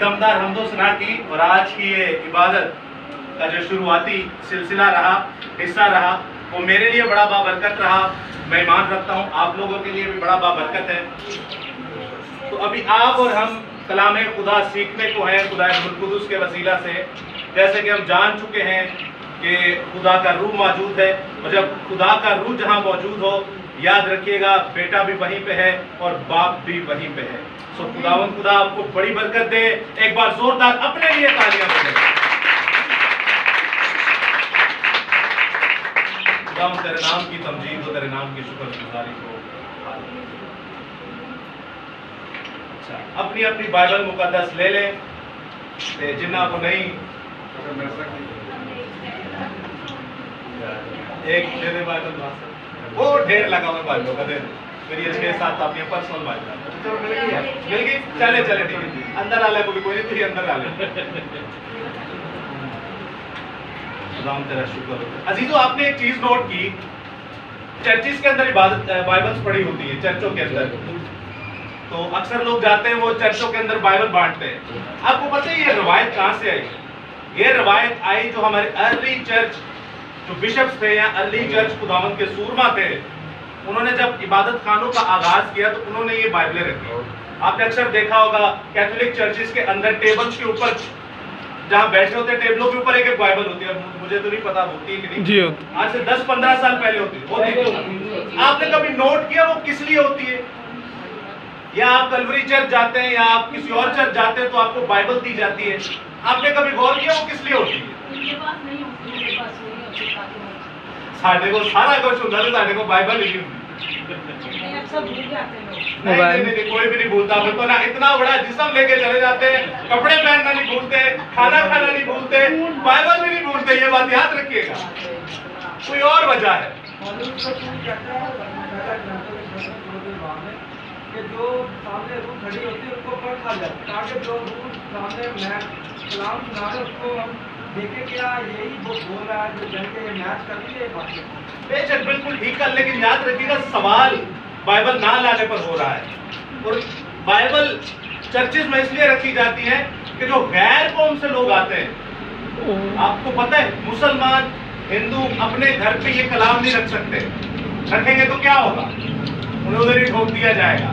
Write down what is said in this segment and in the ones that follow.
दमदार हमदो सना की और आज की ये इबादत का जो शुरुआती सिलसिला रहा, हिस्सा रहा, वो मेरे लिए बड़ा बाबरकत रहा। मैं ईमान रखता हूँ आप लोगों के लिए भी बड़ा बाबरकत है। तो अभी आप और हम कलाम खुदा सीखने को हैं खुदा कुदुस के वसीला से। जैसे कि हम जान चुके हैं कि खुदा का रूह मौजूद है, और जब खुदा का रूह जहाँ मौजूद हो, याद रखिएगा बेटा भी वहीं पे है और बाप भी वहीं पे है। सो खुदावंद खुदा आपको बड़ी बरकत दे। एक बार जोरदार अपने लिए तालियां बजाएं। खुदावंद तेरे नाम की तमजीद और तेरे नाम की शुक्रगुजारी को। अच्छा, अपनी अपनी बाइबल मुकद्दस ले लें, जिन्ना को नहीं एक दे दे बाइबल, वो ढेर लगा हुआ बाइबलों का, दे मेरी 6-7 कापियां पर्सनल बाइबल मिल गई। चले चले ठीक है, अंदर आ ले कोई नहीं, तुझे अंदर आ ले। खुदावंद तेरा शुक्र हो। अजीजों, आपने एक चीज नोट की, चर्चिस के अंदर इबादत बाइबल्स पढ़ी होती है चर्चों के अंदर, तो अक्सर लोग जाते हैं वो चर्चों के अंदर बाइबल बांटते हैं। आपको पता है ये रवायत कहां से आई? ये रवायत आई जो हमारे अर्ली चर्च जो बिशप्स थे या अर्ली चर्च खुदावंद के सूरमा थे, उन्होंने जब इबादत खानों का आगाज किया तो उन्होंने ये बाइबलें रखी। आपने अक्सर देखा होगा कैथोलिक चर्चिस के अंदर टेबल्स के ऊपर जहाँ बैठे होते हैं, टेबलों के ऊपर एक एक बाइबल होती है। मुझे तो नहीं पता होती है कि नहीं जी, आज से 10-15 साल पहले होती है। आपने कभी नोट किया वो किस लिए होती है? या आप कलवरी चर्च जाते हैं या आप किसी और चर्च जाते हैं तो आपको बाइबल दी जाती है, आपने कभी गौर किया वो किस लिए होती है? साढ़े को सारा कुछ होता है, साढ़े को बाइबल ही नहीं, कोई भी नहीं भूलता। तो ना इतना बड़ा जिस्म लेके चले जाते हैं, कपड़े पहनना नहीं भूलते, खाना खाना नहीं भूलते, बाइबल भी नहीं भूलते। ये बात याद रखिएगा, कोई और वजह है कि जो सामने रूह खड़ी होती है उसको पढ़ खा जाए, ताकि जो रूह सामने कलाम सुना रहे उसको हम देखें क्या यही वो बोल रहा है, जो जन के मैच कर रही है बात। बेशक बिल्कुल ठीक है, लेकिन याद रखिएगा सवाल बाइबल ना लाने पर हो रहा है। और बाइबल चर्चिस में इसलिए रखी जाती है कि जो गैर कौम से लोग आते हैं, आपको पता है मुसलमान हिंदू अपने घर पे ये कलाम नहीं रख सकते, रखेंगे तो क्या होगा? उन्हें उधर ही ठोक दिया जाएगा,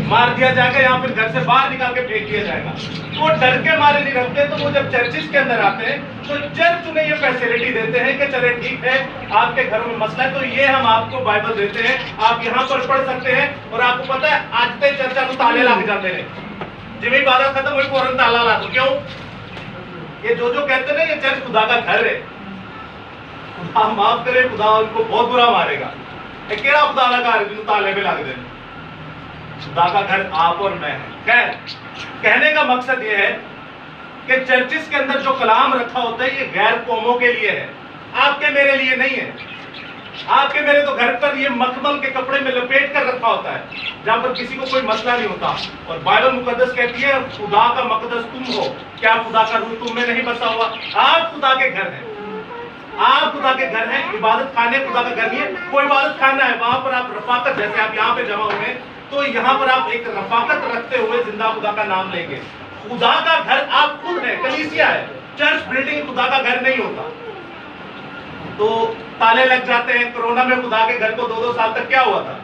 मार दिया जाएगा या फिर घर से बाहर निकाल के फेंक दिया जाएगा। वो डर के मारे नहीं रखते, तो वो जब चर्चिस के अंदर आते हैं तो चर्च उन्हें ये फैसिलिटी देते हैं कि चले ठीक है आपके घरों में मसला है तो ये हम आपको बाइबल देते हैं, आप यहाँ पर पढ़ सकते हैं। और आपको पता है आज तक चर्चा को ताले लग जाते हैं, जिम्मे इबादत खत्म हुई फौरन ताला ला दो। क्यों? ये जो कहते हैं ना ये चर्च खुदा का घर है, खुदा माफ करे, खुदा उनको बहुत बुरा मारेगा। केड़ा खुदा का घर जिन्होंने ताले पे लग दे? खुदा का घर आप और मैं है। खैर, कहने का मकसद यह है कि चर्चिस के अंदर जो कलाम रखा होता है ये गैर कौमों के लिए है, आपके मेरे लिए नहीं है। आपके मेरे तो घर पर ये मखमल के कपड़े में लपेट कर रखा होता है, जहां पर किसी को कोई मसला नहीं होता। और बाइबल मुकद्दस कहती है खुदा का मकदस तुम हो, क्या खुदा का रूह तुम में नहीं बसा हुआ? आप खुदा के घर हैं, आप खुदा के घर हैं। इबादत खाने खुदा का घर नहीं है, कोई इबादत खाना है वहां पर आप रफाकत, जैसे आप यहाँ पे जमा हुए तो यहाँ पर आप एक रफाकत रखते हुए जिंदा खुदा का नाम लेंगे। खुदा का घर आप खुद है, कलीसिया है। चर्च बिल्डिंग खुदा का घर नहीं होता। तो ताले लग जाते हैं। कोरोना में खुदा के घर को 2-2 साल तक क्या हुआ था?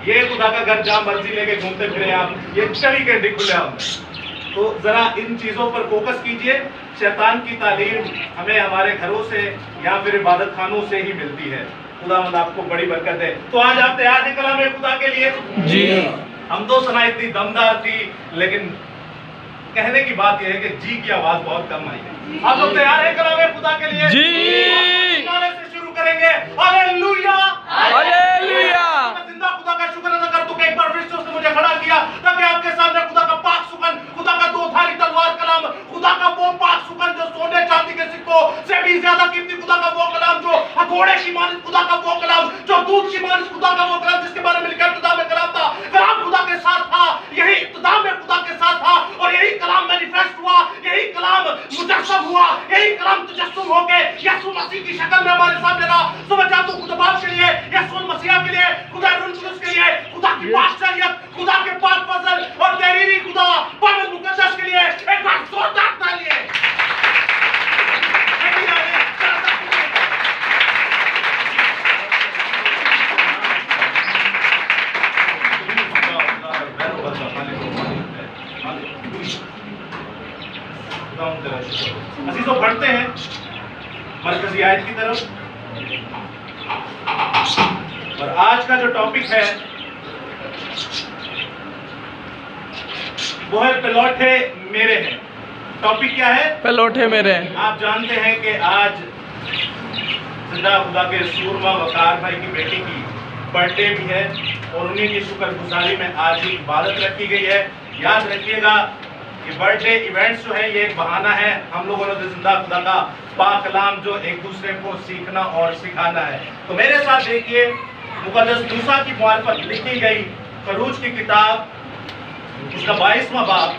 ये खुदा का घर जहां मर्जी लेके घूमते फिरे आप, ये 24 घंटे खुले हमने। तो जरा इन चीजों पर फोकस कीजिए। शैतान की तालीम हमें हमारे घरों से या फिर इबादत खानों से ही मिलती है। खुदावंद आपको बड़ी बरकत है। तो आज आप तैयार हैं कलाम खुदा के लिए? जी। हम तो सुना इतनी दमदार थी, लेकिन कहने की बात यह है कि जी की आवाज बहुत कम आई है। आप लोग तैयार हैं कलाम खुदा के लिए? जी। नारे से शुरू करेंगे। Hallelujah, hallelujah. मैं जिंदा खुदा का शुक्र अदा करता हूं कि एक बार फिर से उसने मुझे खड़ा किया ताकि आपके सामने खुदा का पाक सुगंध, खुदा का दो-धारी तलवार कलाम, खुदा का वो पाक सुगंध जो सोने चांदी के सिक्कों से भी ज्यादा कीमती, खुदा का वो कलाम जो हथौड़े की मानित, खुदा का वो कलाम जो दूध की मानित, खुदा का वो कलाम जिसके बारे में लिखा इब्तिदा में कलाम था, कलाम खुदा के साथ था, यही इब्तिदा में खुदा के साथ था और यही कलाम मैनिफेस्ट हुआ, यही कलाम मुजस्सम हुआ, यही कलाम तजस्सुम होके यीशु मसीह की शक्ल में हमारे सामने रहा। समझ जाता हूं खुदा बाप के लिए, यीशु मसीह के लिए, खुदा रूह कुदस के लिए, खुदा की बादशाहियत, खुदा के पाक फजल और तहरीरी खुदा पवित्र मुकद्दस के लिए एक अजीजों, बढ़ते हैं मरकजी आयत की तरफ। और आज का जो टॉपिक है वो है पलौठे मेरे हैं। टॉपिक क्या है? पलौठे मेरे हैं। आप जानते हैं कि आज जिंदा खुदा के सूरमा वकार भाई की बेटी की बर्थडे भी है और उन्हीं की शुक्रगुजारी में आज ही इबादत रखी गई है। याद रखिएगा कि बर्थडे इवेंट्स जो है ये एक बहाना है हम लोगों ने जिंदा खुदा का पाक कलाम जो एक दूसरे को सीखना और सिखाना है। तो मेरे साथ देखिए मुकद्दस मूसा की मार्फत लिखी गई खरूज की किताब उसका 22वां बाब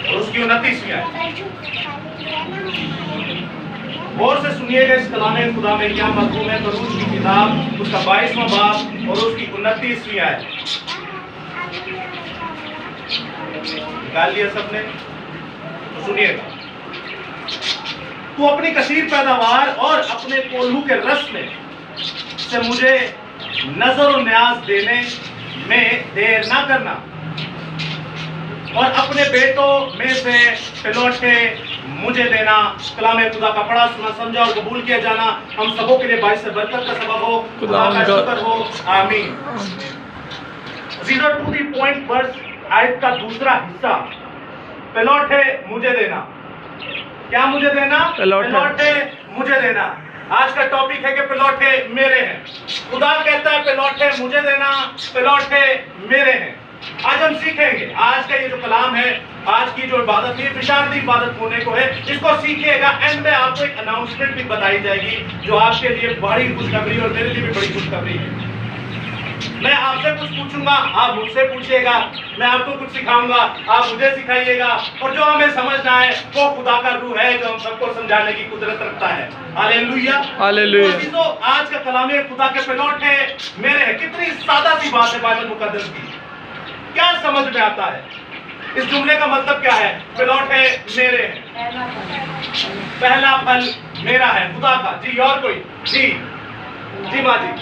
और उसकी 29वीं आयत। गौर से सुनिएगा इस कलाम खुदा में क्या मफहूम है। खरूज की किताब उसका 22वां बाब और उसकी 29वीं आयत। निकाल लिया सबने? तो सुनिएगा। तू अपनी कसीर पैदावार और अपने कोल्हू के रस में से मुझे नजर और न्याज देने में देर ना करना और अपने बेटों में से पलौठे मुझे देना। कलाम खुदा का पढ़ा सुना समझा और कबूल किया जाना हम सबों के लिए बाइस बरकत का सबब हो। खुदा का शुक्र हो। आमीन। टू द पॉइंट वर्स आयत का दूसरा हिस्सा, पलौठे मुझे देना। क्या मुझे देना? पलौठे मुझे देना। आज का टॉपिक है कि पलौठे मेरे हैं। खुदा कहता है पलौठे मुझे देना, पलौठे मेरे हैं। आज हम सीखेंगे, आज का ये जो कलाम है, आज की जो इबादत है, बिशारती इबादत होने को है, इसको सीखिएगा। एंड में आपको एक अनाउंसमेंट भी बताई जाएगी जो आपके लिए बड़ी खुशखबरी और मेरे लिए भी बड़ी खुशखबरी है। मैं आपसे कुछ पूछूंगा, आप मुझसे पूछिएगा, मैं आपको कुछ सिखाऊंगा, आप मुझे सिखाइएगा और जो हमें समझना है वो खुदा का रूह है जो हम सबको समझाने की कुदरत रखता है। Hallelujah, hallelujah. तो आज का कलाम खुदा के पलौठे मेरे हैं। कितनी सादा सी बात है बाइबल मुकद्दस की। क्या समझ में आता है? इस जुमले का मतलब क्या है? पलौठे मेरे हैं, पहला फल मेरा है खुदा का। जी और कोई? जी जी माँ जी,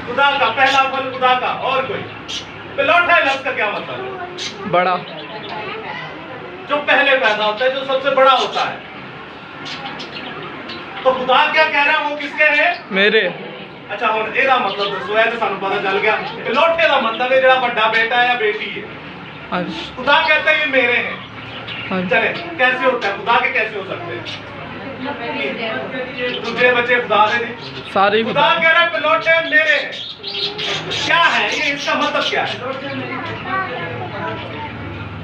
खुदा का पहला फल खुदा का। और कोई? पलौठा लफ्ज का क्या मतलब है? बड़ा, जो पहले पैदा होता है, जो सबसे बड़ा होता है। तो खुदा क्या कह रहा है? वो किसके हैं? मेरे। अच्छा हुन एदा मतलब दसो है तो सानू पता चल गया। पलौठे का मतलब है जेड़ा बड़ा बेटा है या बेटी है। खुदा कहता है ये मेरे हैं। चले कैसे होता है? खुदा के कैसे हो सकते हैं? दूसरे बच्चे खुदा दे सारे। खुदा कह रहा है पलौठे मेरे हैं। क्या है ये? इसका मतलब क्या है?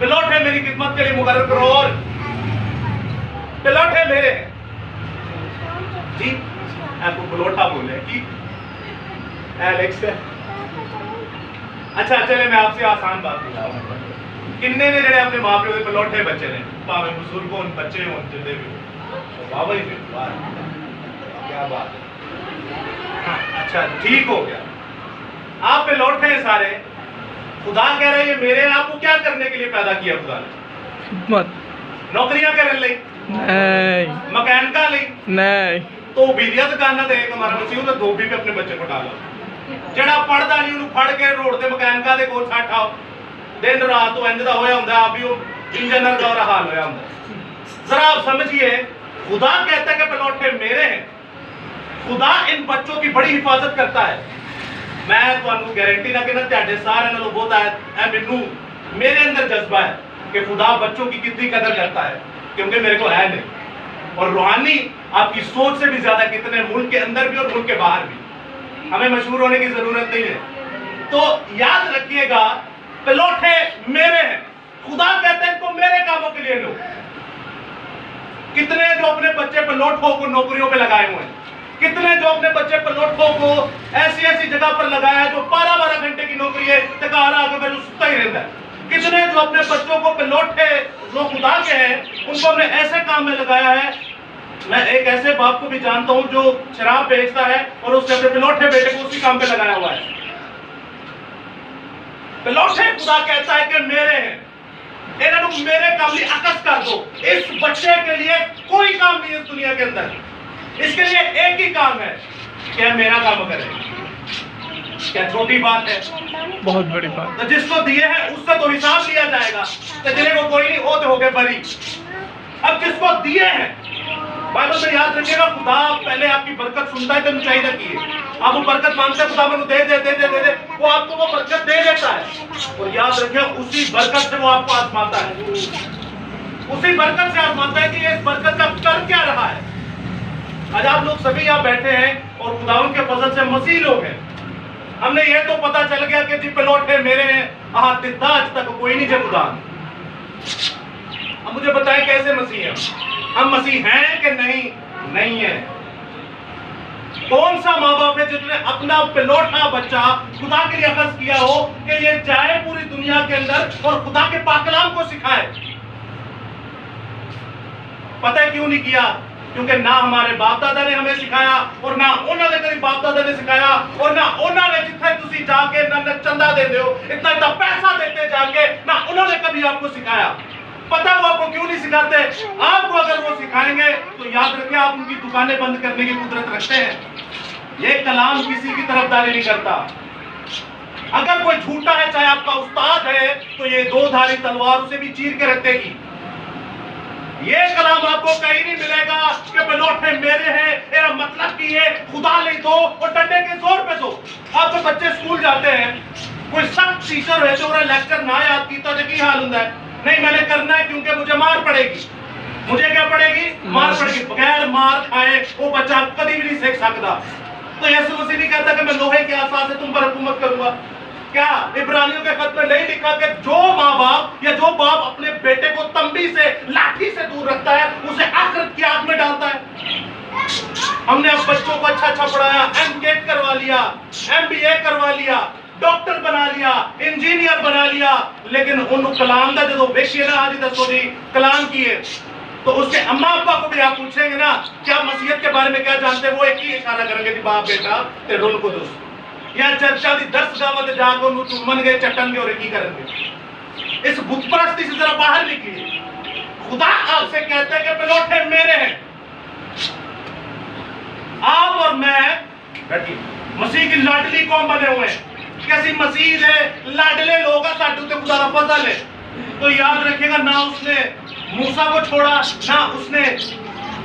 पलौठे मेरी खिदमत के लिए मुकर्रर करो और पलौठे मेरे हैं। जी आपको पलौठा बोले कि एलेक्स? अच्छा चले मैं आपसे आसान बात बताऊं। किन्ने ने जेडे अपने मां प्यो के पलौठे बच्चे ने, भावे बुजुर्ग हो बच्चे हो जिंदे भी बाबा ही क्या बात है। हाँ, अच्छा ठीक हो गया। आप पे लौटे हैं सारे। खुदा कह रहे हैं ये मेरे। आपको क्या करने के लिए पैदा किया खुदा ने? नौकरियां करने लिए नहीं, मकैनिका लिए नहीं, तो बीदिया दुकाना दे हमारा मसीह तो धोबी पे अपने बच्चे को डालो। जेड़ा पढ़दा नहीं उन्हें फड़ के रोड ते मकैनिका दे कोल छੱਡ आओ। दिन रात तो इंज दा होया हुंदा, आप भी वो इंजीनियर का हाल होया हुंदा। जरा आप समझिए, खुदा कहता है कि पलौठे मेरे हैं। खुदा इन बच्चों की बड़ी हिफाजत करता है। मैं तुहानू गारंटी ना कहना तुहाडे सारे नालों बहुत है मैनू मेरे अंदर जज्बा है कि खुदा बच्चों की कितनी कदर करता है, क्योंकि मेरे को है नहीं। और रूहानी आपकी सोच से भी ज्यादा कितने मुल्क के अंदर भी और मुल्क के बाहर भी। हमें मशहूर होने की जरूरत नहीं है। तो याद रखिएगा पलौठे मेरे हैं। खुदा कहते हैं इनको मेरे कामों के लिए लो। कितने जो अपने बच्चे पलौठों को नौकरियों पे लगाए हुए हैं, कितने जो अपने बच्चे पलौठों को ऐसी ऐसी जगह पर लगाया है जो 12-12 घंटे की नौकरी है, तकारा आगे फिर सुता ही रहता है। कितने जो अपने बच्चों को पलौठे जो खुदा के हैं उनको हमने ऐसे काम में लगाया है। मैं एक ऐसे बाप को भी जानता हूं जो शराब बेचता है और उसने अपने पलौठे बेटे को उसी काम पे लगाया हुआ है। पलौठे खुदा कहता है कि मेरे हैं, इन्होंने मेरे काम लिए अकस कर दो। इस बच्चे के लिए कोई काम नहीं है इस दुनिया के अंदर, इसके लिए एक ही काम है कि मेरा काम करे। क्या छोटी बात है? बहुत बड़ी बात। तो जिसको दिए हैं उससे तो हिसाब लिया जाएगा। तो जिन्हें को कोई नहीं ओते हो गए बरी। अब जिसको दिए हैं, बाइबल में याद रखिएगा, खुदा पहले आपकी बरकत सुनता है तो चाहिए की आप वो बरकत मांगते हैं, खुदा मैंने दे दे दे दे दे दे, वो आपको वो बरकत दे देता है। और याद रखिए उसी बरकत से वो आपको आजमाता है, उसी बरकत से आजमाता है कि इस बरकत का कर क्या रहा है। आज आप लोग सभी यहाँ बैठे हैं और खुदावन के फजल से मसीह लोग हैं। हमने ये तो पता चल गया कि जी पिलोटे मेरे हैं, आज तक कोई नहीं जब खुदा। अब मुझे बताएं कैसे मसीह हैं हम? मसीह हैं कि नहीं? नहीं है। कौन सा माँ बाप है जिसने अपना पिलोटा बच्चा खुदा के लिए अखज़ किया हो कि ये जाए पूरी दुनिया के अंदर और खुदा के पाकलाम को सिखाए? पता है क्यों नहीं किया? क्योंकि ना हमारे बाप दादा ने हमें सिखाया और ना उन्होंने कभी बाप दादा ने सिखाया और ना उन्होंने जितने तुसी जाके ना चंदा दे दो इतना इतना पैसा देते जाके ना उन्होंने कभी आपको सिखाया। पता वो आपको क्यों नहीं सिखाते? आपको अगर वो सिखाएंगे तो याद रखिए आप उनकी दुकानें बंद करने की कुदरत रखते हैं। ये कलाम किसी की तरफदारी नहीं करता। अगर कोई झूठा है, चाहे आपका उस्ताद है, तो ये दो धारी तलवार उसे भी चीर के रख देगी। ये कलाम आपको कहीं नहीं मिलेगा कि पिलोटे मेरे हैं, मेरा मतलब कि ये खुदा ले दो और डंडे के जोर पे दो। आपके बच्चे स्कूल जाते हैं, कोई सख्त टीचर है जो लेक्चर ना याद कीता तो की हाल होता है? नहीं, मैंने करना है क्योंकि मुझे मार पड़ेगी। मुझे क्या पड़ेगी? मार पड़ेगी। बगैर मार खाए वो बच्चा कभी भी नहीं सीख सकता। तो यीशु मसीह नहीं कहता कि मैं लोहे के आसास से तुम पर हुकूमत करूंगा। क्या इब्रानियों के खत में नहीं लिखा कि जो माँ बाप या जो बाप अपने बेटे को तंबी से, लाठी से दूर रखता है, उसे आखिरत की आग में डालता है? हमने अब बच्चों को अच्छा अच्छा पढ़ाया, एमटेक करवा लिया, एमबीए करवा लिया, डॉक्टर बना लिया, इंजीनियर बना लिया, लेकिन उन कलाम का जो देखिए ना आज दसो जी कलाम किए तो उसके अम्मा अब्बा को भी आप पूछेंगे ना क्या मसीहत के बारे में क्या जानते हैं, वो एक ही इशारा करेंगे कि बाप बेटा ते रोल को दोस्त या चर्चा दी 10 गांव में जाकर नु चुमन गए चटन गए और की करेंगे। इस बुत परस्ती से जरा बाहर निकलिए। खुदा आपसे कहता है कि पिलोटे मेरे हैं। आप और मैं बैठिए, मसीह की लाडली कौन बने हुए हैं? कैसी मसीह है, लाडले लोग साडू ते खुदा दा फजल है। तो याद रखिएगा, ना उसने मूसा को छोड़ा, ना उसने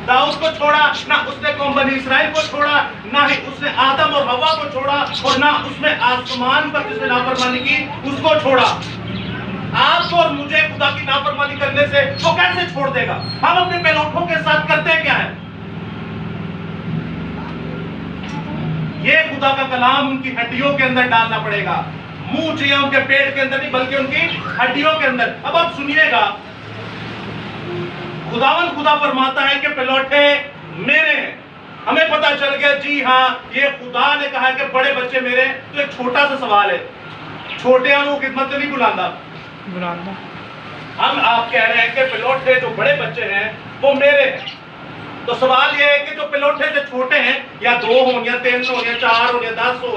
दाऊद को छोड़ा, ना उसने कौम बनी इस्राइल को छोड़ा, ना ही उसने आदम और हवा को छोड़ा, और ना उसने आसमान पर जिसने नाफरमानी की उसको छोड़ा। आपको और मुझे खुदा की नाफरमानी करने से वो कैसे छोड़ देगा? हम अपने पिलोटों के साथ करते क्या है? ये खुदा का कलाम उनकी हड्डियों के अंदर डालना पड़ेगा। मुंह चाहिए उनके पेट के अंदर नहीं, बल्कि उनकी हड्डियों के अंदर। अब आप सुनिएगा, खुदावन खुदा फरमाता है कि पिलोटे मेरे हैं। हमें पता चल गया जी हाँ, ये खुदा ने कहा कि बड़े बच्चे मेरे। तो एक छोटा सा सवाल है, छोटे को खिदमत नहीं बुलाना। हम आप कह रहे हैं कि पिलोटे जो बड़े बच्चे हैं वो मेरे हैं। तो सवाल ये है कि जो पिलोटे से छोटे हैं, या 2 हो या 3 हो या 4 हो या 10 हो,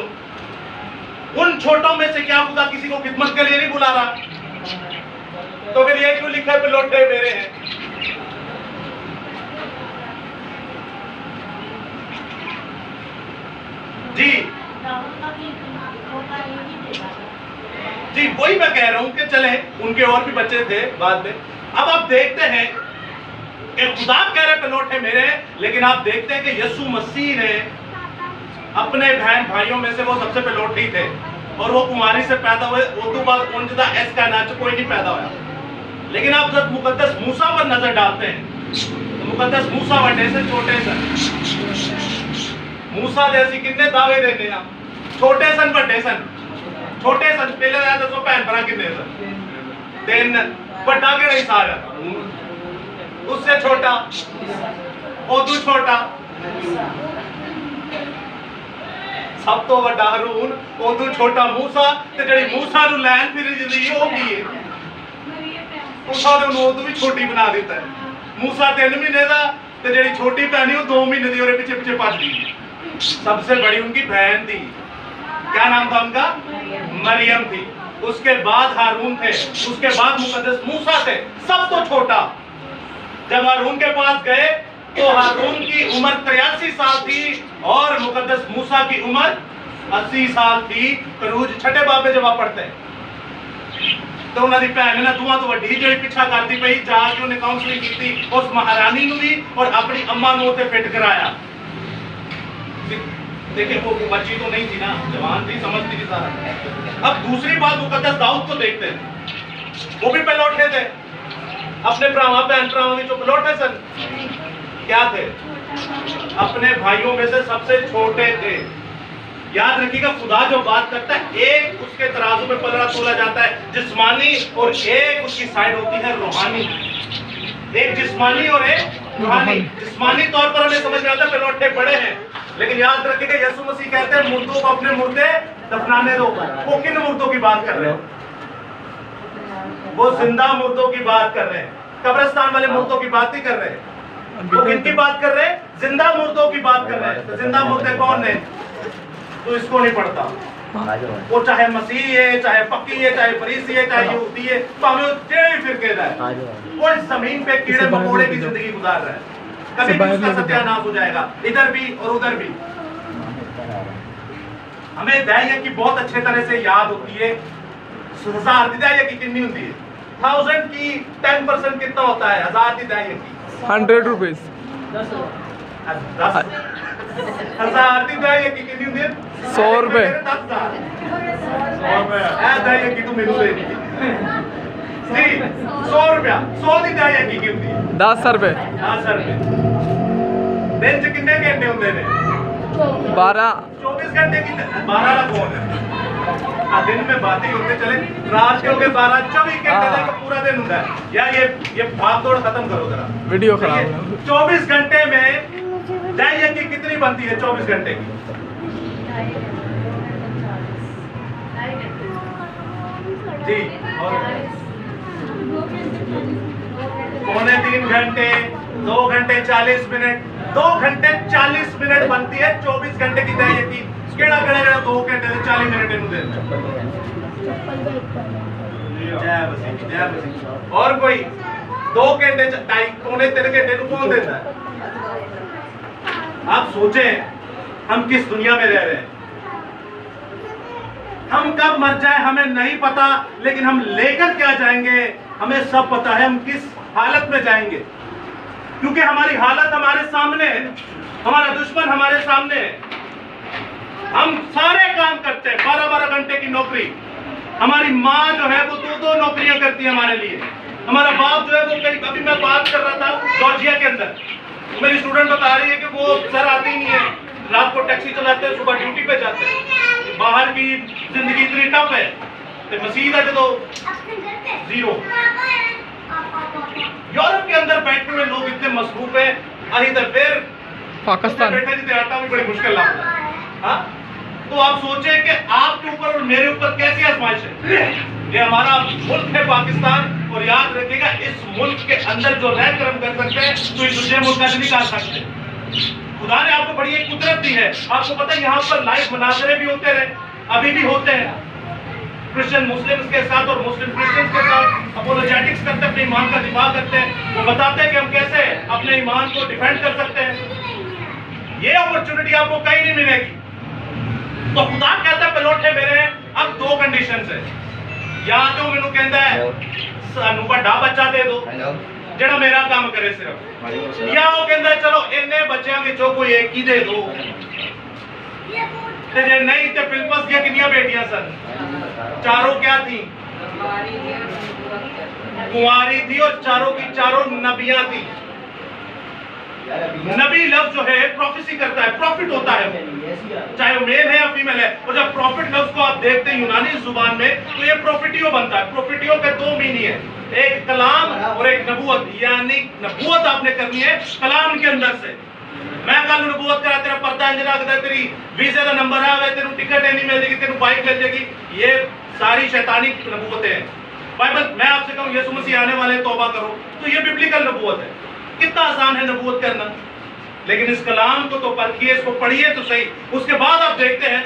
उन छोटों में से क्या खुदा किसी को खिदमत के लिए नहीं बुला रहा? तो फिर ये क्यों लिखा है पिलोटे मेरे हैं? जी वही मैं कह रहा हूं कि चले उनके और भी बच्चे थे बाद में। अब आप देखते हैं कि खुदा कह रहे पिलोटे मेरे, लेकिन आप देखते हैं कि यीशु मसीह ने अपने बहन भाइयों में से वो सबसे पिलोटी थे और वो कुमारी से पैदा हुए। वो तो बाद उनका एस का नाच कोई नहीं पैदा हुआ। लेकिन आप जब मुकद्दस मूसा पर नजर डालते हैं तो मुकद्दस मूसा बड़े से छोटे सन, मूसा जैसी कितने दावे देने आप, छोटे सन बड़े सन, छोटे सन पहले दसो भैन भरा कितने सन? 3। बड़ा केड़ा ही सारा उससे छोटा, ओदू छोटा, सब तो बड़ा हारून, ओदू छोटा मूसा, ते जेड़ी मूसा नु लैन फिर जदी ओ की है मूसा ने ओदू भी छोटी बना देता है। मूसा 3 महीने दा ते जेड़ी छोटी भैन वो 2 महीने दी और पीछे पीछे भजदी। सबसे बड़ी उनकी बहन थी, क्या नाम था उनका? मरियम थी। उसके बाद हारून थे, उसके बाद मुकद्दस मूसा थे, सब तो छोटा। जब हारून के पास गए तो हारून की उम्र 83 साल थी और मुकद्दस मूसा की उम्र 80 साल थी खरूज छठे बाबे जब आप पढ़ते हैं तो उन्होंने भैन ने धुआं तो वड्डी जो पिछा करती पई जाके उन्हें काउंसलिंग की थी उस महारानी ने भी और अपनी अम्मा ने उसे फिट कराया। देखिए वो बच्ची तो नहीं थी ना, जवान थी, समझती थी सारा। अब दूसरी बात मुकद्दस दाऊद को देखते हैं, वो भी पलौठे थे, अपने भरावा बहन भरावा में जो पलौठे सन क्या थे, अपने भाइयों में से सबसे छोटे थे। याद रखिएगा खुदा जो बात करता है एक उसके तराजू में पलड़ा तोला जाता है जिस्मानी और एक उसकी साइड होती है रूहानी। एक जिस्मानी और एक रूहानी। जिस्मानी तौर पर हमें समझ में आता है पलौठे बड़े हैं, लेकिन याद रखिएगा यीशु मसीह कहते हैं मुर्दों को अपने मुर्दे दफनाने दो। वो किन मुर्दों की बात कर रहे हैं? वो जिंदा मुर्दों की बात कर रहे हैं, कब्रिस्तान वाले मुर्दों की बात नहीं कर रहे हैं। वो किनकी बात कर रहे हैं? जिंदा मुर्दों की बात कर रहे हैं। तो जिंदा मुर्दे कौन है? तो इसको नहीं पढ़ता, वो चाहे मसीह है, चाहे पक्की है, चाहे फरीसी है, चाहे यहूदी है, तो हमें तेरे फिरके है वो इस जमीन पे कीड़े मकोड़े की जिंदगी गुजार रहा है, कभी भी उसका सत्यानाश हो जाएगा, इधर भी और उधर भी। हमें दाइया की बहुत अच्छे तरह से याद होती है। 1000 की दाइया की कितनी होती है? 1000 की 10% कितना होता है? 1000 की दाइया की 100 रुपीज। 1000 की दाइया की कितनी होती है? 100 रुपए। 10,000 दाइया की तो मेनू देनी है 100 रुपया। 100 की दाइया की होती है 10 रुपए। 10 रुपए। दिन च कितने घंटे होंगे ने? 12। 24 घंटे की 12 का कौन है? दिन में बातें होते चले, रात के हो गए 12, 24 घंटे तक पूरा दिन होता है। यार ये भाग दौड़ खत्म करो जरा, वीडियो खराब। 24 घंटे में दाइया की कितनी बनती है? 24 घंटे की जी, और 2.25 घंटे, 2 घंटे 40 मिनट, 2 घंटे 40 मिनट बनती है 24 घंटे की दाइया की। केड़ा केड़ा 2 घंटे 40 मिनट इनू दे। जय मसीह, जय मसीह। और कोई 2 घंटे 2.5-3 घंटे को कौन देता है? आप सोचें हम किस दुनिया में रह रहे हैं। हम कब मर जाए हमें नहीं पता, लेकिन हम लेकर क्या जाएंगे हमें सब पता है। हम किस हालत में जाएंगे, क्योंकि हमारी हालत हमारे सामने है, हमारा दुश्मन हमारे सामने है। हम सारे काम करते हैं, 12-12 घंटे की नौकरी। हमारी माँ जो है वो 2-2 नौकरियां करती है हमारे लिए। हमारा बाप जो है वो कहीं, अभी मैं बात कर रहा था जॉर्जिया के अंदर, मेरी स्टूडेंट बता रही है कि वो सर आती नहीं है, रात को टैक्सी चलाते हैं, सुबह ड्यूटी पे जाते हैं। बाहर की जिंदगी इतनी टफ है तो मसीह है जो 0। यूरोप के अंदर बैठे हुए लोग इतने मसरूफ है, इधर फिर पाकिस्तान बैठे जितने आटा भी बड़ी मुश्किल लगता है। हाँ? तो आप सोचे कि आपके ऊपर और मेरे ऊपर कैसी आजमाइश है। ये हमारा मुल्क है पाकिस्तान, और याद रखिएगा इस मुल्क के अंदर जो रहकर हम कर सकते हैं तो इस दूसरे मुल्क का नहीं कर सकते। खुदा ने आपको बड़ी एक कुदरत दी है। आपको पता है यहाँ पर लाइव मुनाजरे भी होते रहे, अभी भी होते हैं, क्रिश्चियन मुस्लिम्स के साथ और मुस्लिम क्रिश्चियंस के साथ अपोलोजेटिक्स करते हैं, अपने ईमान का दिफा करते हैं। वो बताते हैं कि हम कैसे अपने ईमान को डिफेंड कर सकते हैं। ये अपॉर्चुनिटी आपको कहीं नहीं मिलेगी। तो खुदा कहता है पलौठे मेरे हैं। अब 2 कंडीशंस है, या तो मैनू कहता है सानू बड़ा बच्चा दे दो जेड़ा मेरा काम करे सिर्फ, या वो कहता है चलो इन्ने बच्चों विचों कोई एक ही दे दो। ते जे नहीं तो फिलिप्पस दी कितनी बेटियां सन? 4 क्या थी? कुंवारी थी, और 4 की 4 नबियां थी। नबी लफ्ज जो है प्रोफेसी करता है, प्रॉफिट होता है, चाहे वो मेल है या फीमेल है। और जब प्रॉफिट लफ्ज को आप देखते हैं यूनानी जुबान में तो ये प्रोफिटियो बनता है। प्रोफिटियो के 2 मीनिंग है, एक कलाम और एक नबूवत। यानी नबूवत आपने करनी है कलाम के अंदर से। मैं कल नबूवत करा, तेरा पर्दा इंज लगदा, तेरी वीजे का नंबर आवे, तेनू टिकट नहीं मिल जाएगी, तेनू बाइक मिल जाएगी, ये सारी शैतानी नबूवतें हैं। बाइबल मैं आपसे कहूं यीशु मसीह आने वाले, तौबा करो, तो ये बिब्लिकल नबूवत है। कितना आसान है नबूवत करना, लेकिन इस कलाम को तो परखिए, इसको पढ़िए तो सही। उसके बाद आप देखते हैं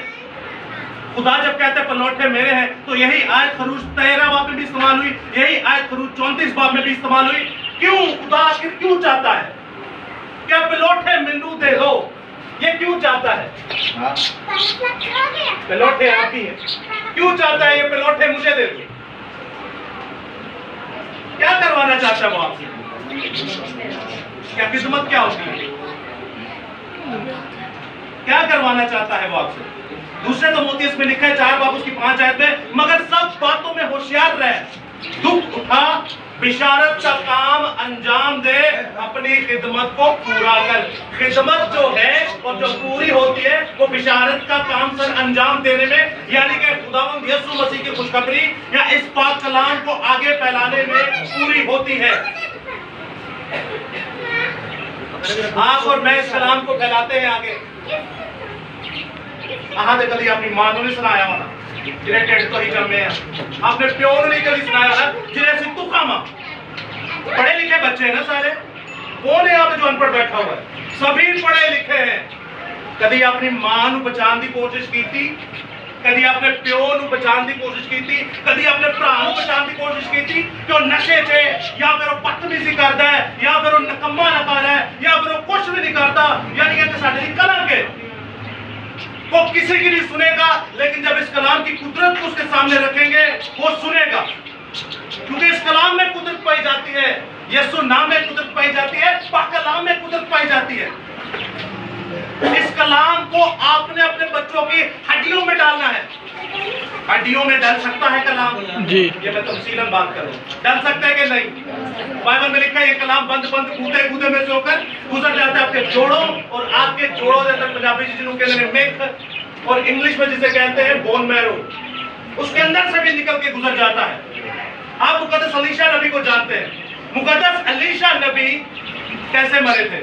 खुदा जब कहते हैं पलौठे मेरे हैं, तो यही आयत खरूज 13 बाब में भी इस्तेमाल हुई, यही आयत खरूज 34 बाब में भी इस्तेमाल हुई। क्यों? खुदा आखिर क्यों चाहता है कि पलौठे मैनू दे दो? ये क्यों चाहता है? पेलोठे आपकी है, क्यों चाहता है ये पेलोठे मुझे दे दो? क्या करवाना चाहता है वो आपसे? क्या खिदमत क्या होती है? क्या करवाना चाहता है वो आपसे? दूसरे तो मोती इसमें लिखा है 4 बाब उसकी 5 आयत में, मगर सब बातों में होशियार रहे, दुख उठा, बिशारत का काम अंजाम दे, अपनी खिदमत को पूरा कर। खिदमत जो है और जो पूरी होती है वो बिशारत का काम सर अंजाम देने में, यानी कि खुदावंद यीशु मसीह की खुशखबरी या इस पाक कलाम को आगे फैलाने में पूरी होती है। आप और मैं इस कलाम को फैलाते हैं आगे। हाँ देखा दी अपनी मां ने सुनाया होना जिन्हें टेढ़ तो ही जमे हैं, आपने प्योर नहीं कभी सुनाया ना जिन्हें सिद्धू कामा। पढ़े लिखे बच्चे हैं ना सारे, कौन है यहाँ पे जो अनपढ़ बैठा हुआ है? सभी पढ़े लिखे हैं। कभी अपनी मां को बचाने की कोशिश की थी, कभी अपने प्यो को बचाने की कोशिश की थी, कभी अपने भरा को बचाने की कोशिश की थी कि वो नशे थे या फिर वो बदतमीजी करता है या फिर वो नकम्मा ना कर रहा है या फिर वो कुछ भी नहीं करता, यानी कि साढ़े लिए कलंक है। वो किसी की नहीं सुनेगा, लेकिन जब इस कलाम की कुदरत को उसके सामने रखेंगे वो सुनेगा, क्योंकि इस कलाम में कुदरत पाई जाती है, यीशु नाम में कुदरत पाई जाती है, पाक कलाम में कुदरत पाई जाती है। इस कलाम को आपने अपने बच्चों की हड्डियों में डालना है। हड्डियों में डल सकता है कलाम जी, ये मैं तफसीलन बात करूं, डल सकता है कि नहीं? बाइबल में लिखा है ये कलाम बंद बंद कूदे कूदे में से होकर गुजर जाता है आपके जोड़ों और आपके जोड़ों के अंदर, पंजाबी जिन्होंने कहते हैं मेख और इंग्लिश में जिसे कहते हैं बोन मैरो, उसके अंदर से भी निकल के गुजर जाता है। आप मुकद्दस अलीशा नबी को जानते हैं। मुकद्दस अलीशा नबी कैसे मरे थे?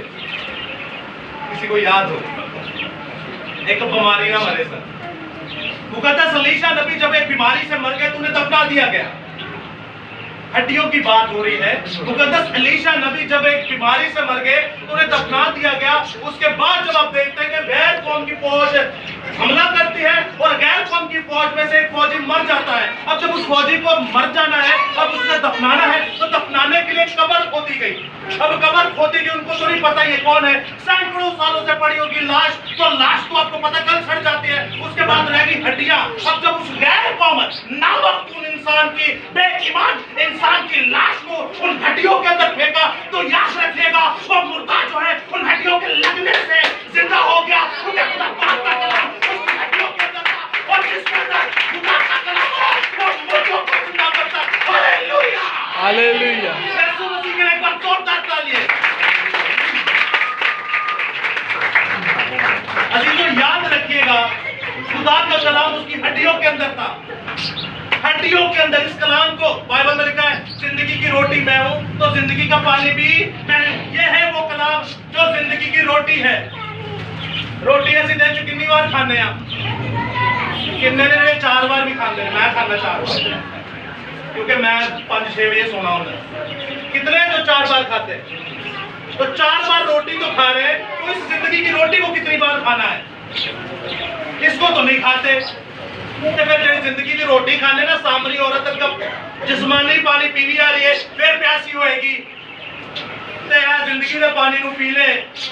किसी को याद हो? एक बीमारी ना मरे सर। मुकद्दस अलीशा नबी जब एक बीमारी से मर गए तो उन्हें दफना दिया गया। हड्डियों की बात हो रही है। मुकद्दस अलीशा नबी जब एक बीमारी से मर गए तो उन्हें दफना दिया गया। उसके बाद जब आप देखते हैं कि गैर कौम की फौज हमला करती है और गैर कौम की फौज में से एक फौजी मर जाता है। अब जब उस फौजी को मर जाना है, अब उसे दफनाना है, तो दफनाने के लिए कब्र खोदी गई। अब कब्र खोदी गई, उनको तो नहीं पता ये कौन है, सैकड़ों सालों से पड़ी होगी लाश, तो लाश तो आपको पता कल सड़ जाती है, उसके बाद रहेगी हड्डियां। अब जब उस गैर कौम नावकून इंसान की, बेईमान इंसान की लाश को उन हड्डियों के अंदर फेंका, तो याद रखिएगा वो मुर्दा जो है उन हड्डियों के लगने से जिंदा हो गया। उन्हें खुदा पाक का कलाम उसकी हड्डियों के अंदर था और जिसके अंदर खुदा का कलाम है वो मुर्दों को जिंदा करता है। Hallelujah, hallelujah. यीशु मसीह के लिए एक बार जोरदार तालियां। अजीजों याद रखिएगा खुदा का कलाम उसकी हड्डियों के अंदर था, हड्डियों के अंदर। इस कलाम को बाइबल में लिखा है जिंदगी की रोटी मैं हूं तो जिंदगी का पानी भी मैं हूं। ये है वो कलाम जो जिंदगी की रोटी है। रोटी ऐसी दे जो कितनी बार खाने आप? कितने ने 4 बार भी खाते हैं, मैं खाना 4 बार क्योंकि मैं 5-6 बजे सोना होता। कितने जो 4 बार खाते हैं? तो 4 बार रोटी तो खा रहे हैं, तो इस जिंदगी की रोटी को कितनी बार खाना है? इसको तो नहीं खाते। तो फिर जो जिंदगी की रोटी खाने ना सामरी औरत का जिस्मानी पानी पीनी आ रही है, फिर प्यासी होएगी। तो यार जिंदगी में पानी को पी ले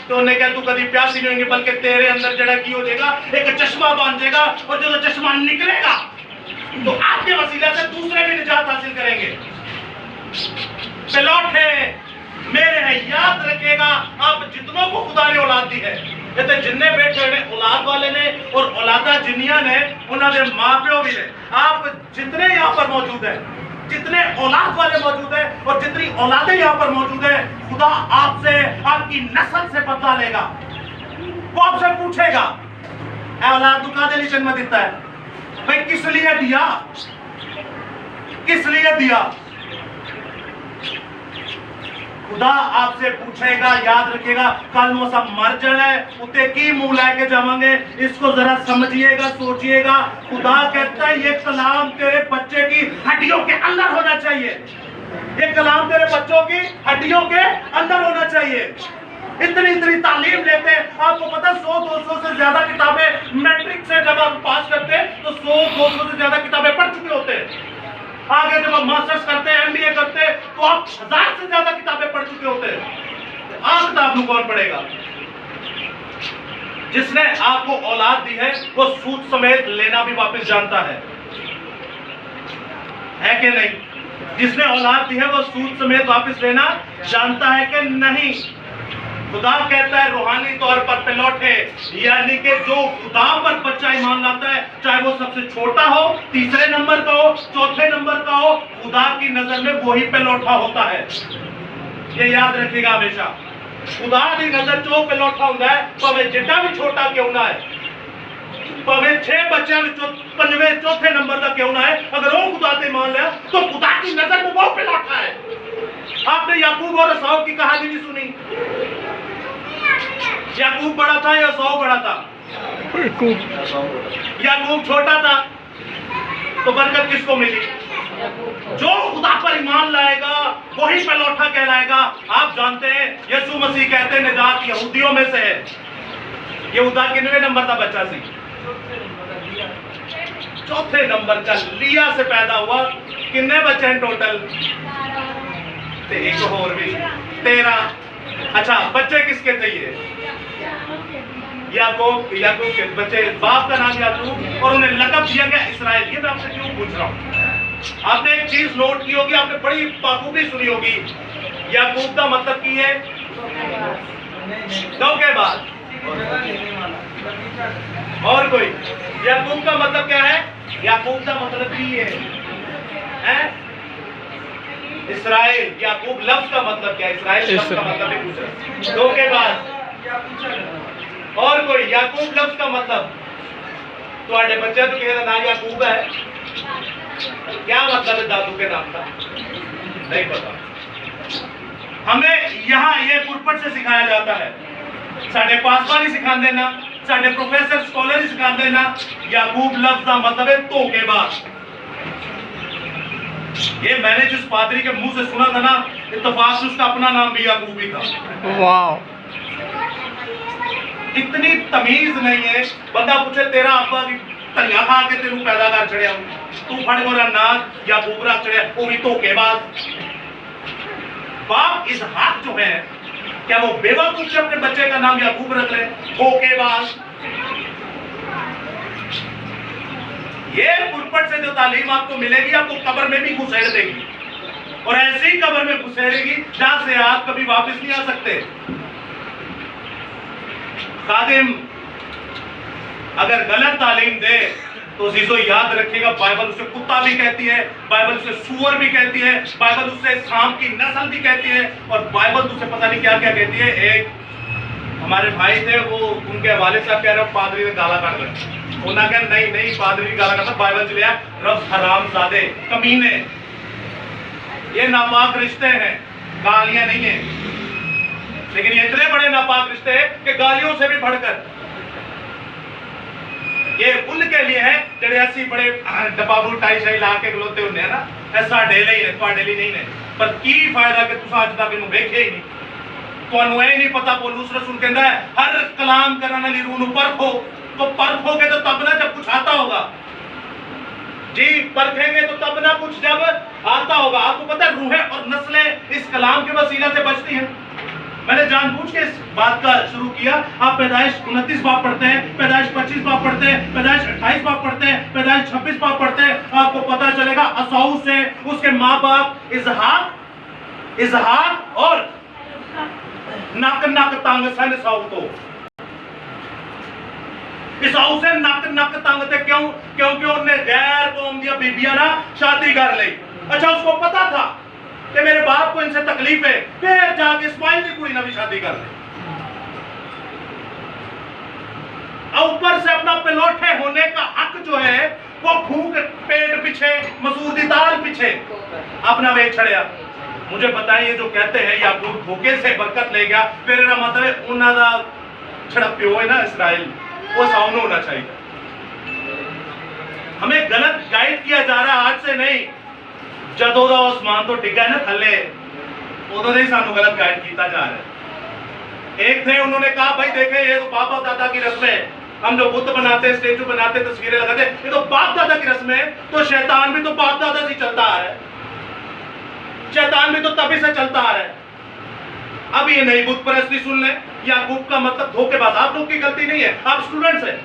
तो उन्हें क्या तू कभी प्यासी नहीं होगी, बल्कि तेरे अंदर जड़ा की हो जाएगा, एक चश्मा बन जाएगा और जो चश्मा निकलेगा तो आपके वसीला से दूसरे भी निजात हासिल करेंगे। पेलोठे मेरे हैं, याद रखिएगा आप जितनों को खुदा ने औलाद दी है, कहते जिन्ने बैठे ने औलाद वाले ने और औलादा जिन्निया ने उन्होंने माँ प्यो भी ने। आप जितने यहाँ पर मौजूद हैं, जितने औलाद वाले मौजूद हैं और जितनी औलादें यहाँ पर मौजूद हैं, खुदा आपसे आपकी नस्ल से बदला लेगा। वो आपसे पूछेगा ऐ औलाद तू कादे लिए जन्म देता है? भाई किस लिए दिया, किस लिए दिया? खुदा आपसे पूछेगा। याद रखिएगा कल वो सब मर जाना है, उते की मुंह लेके जावांगे, इसको जरा समझिएगा, सोचिएगा। खुदा कहता है ये कलाम तेरे बच्चे की हड्डियों के अंदर होना चाहिए, ये कलाम तेरे बच्चों की हड्डियों के अंदर होना चाहिए। इतनी इतनी तालीम लेते हैं, आपको पता 100-200 से ज्यादा किताबें मैट्रिक से जब आप पास करते हैं तो 100-200 से ज्यादा किताबें पढ़ चुके होते हैं। आगे जब आप मास्टर्स करते हैं, MBA करते हैं तो आप 1000 से ज्यादा किताबें पढ़ चुके होते हैं। आप किताब को कौन पढ़ेगा? जिसने आपको औलाद दी है वो सूद समेत लेना भी वापस जानता है कि नहीं? जिसने औलाद दी है वो सूद समेत वापस लेना जानता है कि नहीं? खुदा कहता है रूहानी तौर पर पिलौठे, यानी कि जो खुदा पर बच्चा ईमान लाता है, चाहे वो सबसे छोटा हो, तीसरे नंबर का हो, चौथे नंबर का हो, खुदा की नजर में वही पिलौठा होता है। ये याद रखिएगा हमेशा। खुदा की नजर जो पिलौठा होता है, भावे जितना भी छोटा क्यों ना है, भावे 6 बच्चों में 5वें चौथे नंबर का क्यों ना है, अगर वो खुदा से मान लिया तो खुदा की नजर में वो पिलौठा है। आपने याकूब और एसाव की कहानी भी सुनी। याकूब बड़ा था या एसाव बड़ा था? याकूब छोटा था, तो बरकत किसको मिली? जो खुदा पर ईमान लाएगा वही पिलौठा कहलाएगा। आप जानते हैं यीशु मसीह कहते हैं निजात यहूदियों में से है। यहूदा कितने नंबर का बच्चा सी? चौथे नंबर का लिया से पैदा हुआ। कितने बच्चे हैं टोटल? एक और भी 13। अच्छा, बच्चे किसके थे ये? याकूब के बच्चे, बाप का नाम याकूब और उन्हें लक़ब दिया गया इस्राएल। ये मैं आपसे क्यों पूछ रहा हूँ? आपने एक चीज नोट की होगी, आपने बड़ी बाखूबी सुनी होगी। याकूब का मतलब की है धोखेबाज। और कोई? याकूब का मतलब क्या है? याकूब का मतलब की है इस्राएल। याकूब लफ्ज का मतलब क्या है? इस्राएल लफ्ज का मतलब नहीं पूछ रहा, धोखेबाज। और कोई? याकूब लफ्ज का मतलब तुम्हारे बच्चा तो कहता ना याकूब है, क्या मतलब है दादू के नाम का? नहीं पता। हमें यहाँ ये पुरपट से सिखाया जाता है, साढ़े पासवा नहीं सिखा देना, साढ़े प्रोफेसर स्कॉलर नहीं सिखा देना। याकूब लफ्ज का मतलब है धोखेबाज। ये मैंने जिस पादरी के मुंह से सुना था ना, इत्तेफाक से उसका अपना नाम भी याकूब ही था। वाह, इतनी तमीज नहीं है। बंदा पूछे तेरा आपा की धनिया खा के तेरू पैदा कर चढ़िया, तू फड़ मेरा नाम याकूब रख चढ़िया, वो भी धोखेबाज। बाप इसहाक जो है, क्या वो बेवकूफ से अपने बच्चे का नाम याकूब रख रहे? धोखेबाज। ये पुरपट से जो तालीम आपको मिलेगी, आपको कब्र में भी घुसेड़ देगी, और ऐसी कब्र में घुसेड़ेगी जहां से आप कभी वापस नहीं आ सकते। खादिम अगर गलत तालीम दे तो जीजो याद रखिएगा, बाइबल उसे कुत्ता भी कहती है, बाइबल उसे सुअर भी कहती है, बाइबल उसे सांप की नस्ल भी कहती है, और बाइबल उसे पता नहीं क्या क्या कहती है। एक हमारे भाई थे, वो उनके वालिद साहब कह रहे पादरी ने गाला काट दिया। उन्होंने कहा नहीं पादरी की गाला काटा, बाइबल चले आया, रब हरामजादे कमीने, ये नापाक रिश्ते हैं, गालियां नहीं है। लेकिन ये इतने बड़े नापाक रिश्ते हैं कि गालियों से भी बढ़कर ये उनके लिए है जेडे ऐसी बड़े डबाबू टाई शाई ला के गलोते होंगे ना, ऐसा डेले ही है, तुहाडे लिए नहीं है। पर की फायदा कि तुसा अज तक इन्हू वेखे ही नहीं, तुहानू ये नहीं पता। पौलुस रसूल कहता है हर कलाम करने वाली रूह नू परखो, तो परखोगे तो तब ना जब कुछ आता होगा जी, परखेंगे तो तब ना कुछ जब आता होगा। आपको पता है रूहें और नस्लें इस कलाम के वसीला से बचती हैं। मैंने जानबूझ के इस बात का शुरू किया। आप पैदाइश 29 बाब पढ़ते हैं, पैदाइश 25 बाब पढ़ते हैं, पैदाइश 28 बाब पढ़ते हैं, पैदाइश 26 बाब पढ़ते हैं, आपको पता चलेगा असाऊ से उसके माँ बाप इजहाक और नक तंग सन साऊ तो। इसाऊ से नक तंग थे क्यों? क्योंकि उन्हें गैर कौम दी बीबियां ना शादी कर ली। अच्छा, उसको पता था कि मेरे बाप को इनसे तकलीफ है, फिर जाके इस्माइल की कुड़ी ना भी शादी कर ले। ऊपर से अपना पिलौठे होने का हक जो है वो भूख पेट पीछे, मसूर दी दाल पीछे अपना वेच छड़िया। मुझे बताइए, जो कहते हैं याकूब धोखे से बरकत ले गया, फिर मतलब है उन्होंने दा छड़ा प्यो है ना इस्राएल, वो सामने होना चाहिए। हमें गलत गाइड किया जा रहा है, आज से नहीं, जदों दा आसमान तो डिग्गा ना थले उदों ही सानू गलत गाइड किया जा रहा है। एक थे, उन्होंने कहा भाई देखे ये तो बाप दादा की रस्म है, हम जो बुत बनाते, स्टेचू बनाते, तस्वीरें लगाते, ये तो बाप दादा की रस्म है। तो शैतान भी तो बाप दादा से चलता आ रहा है, शैतान भी तो तभी से चलता आ रहा है। अब ये नई बुत परस्ती सुन लें। याकूब का मतलब धोखेबाज, आप लोग की गलती नहीं है, आप स्टूडेंट्स हैं,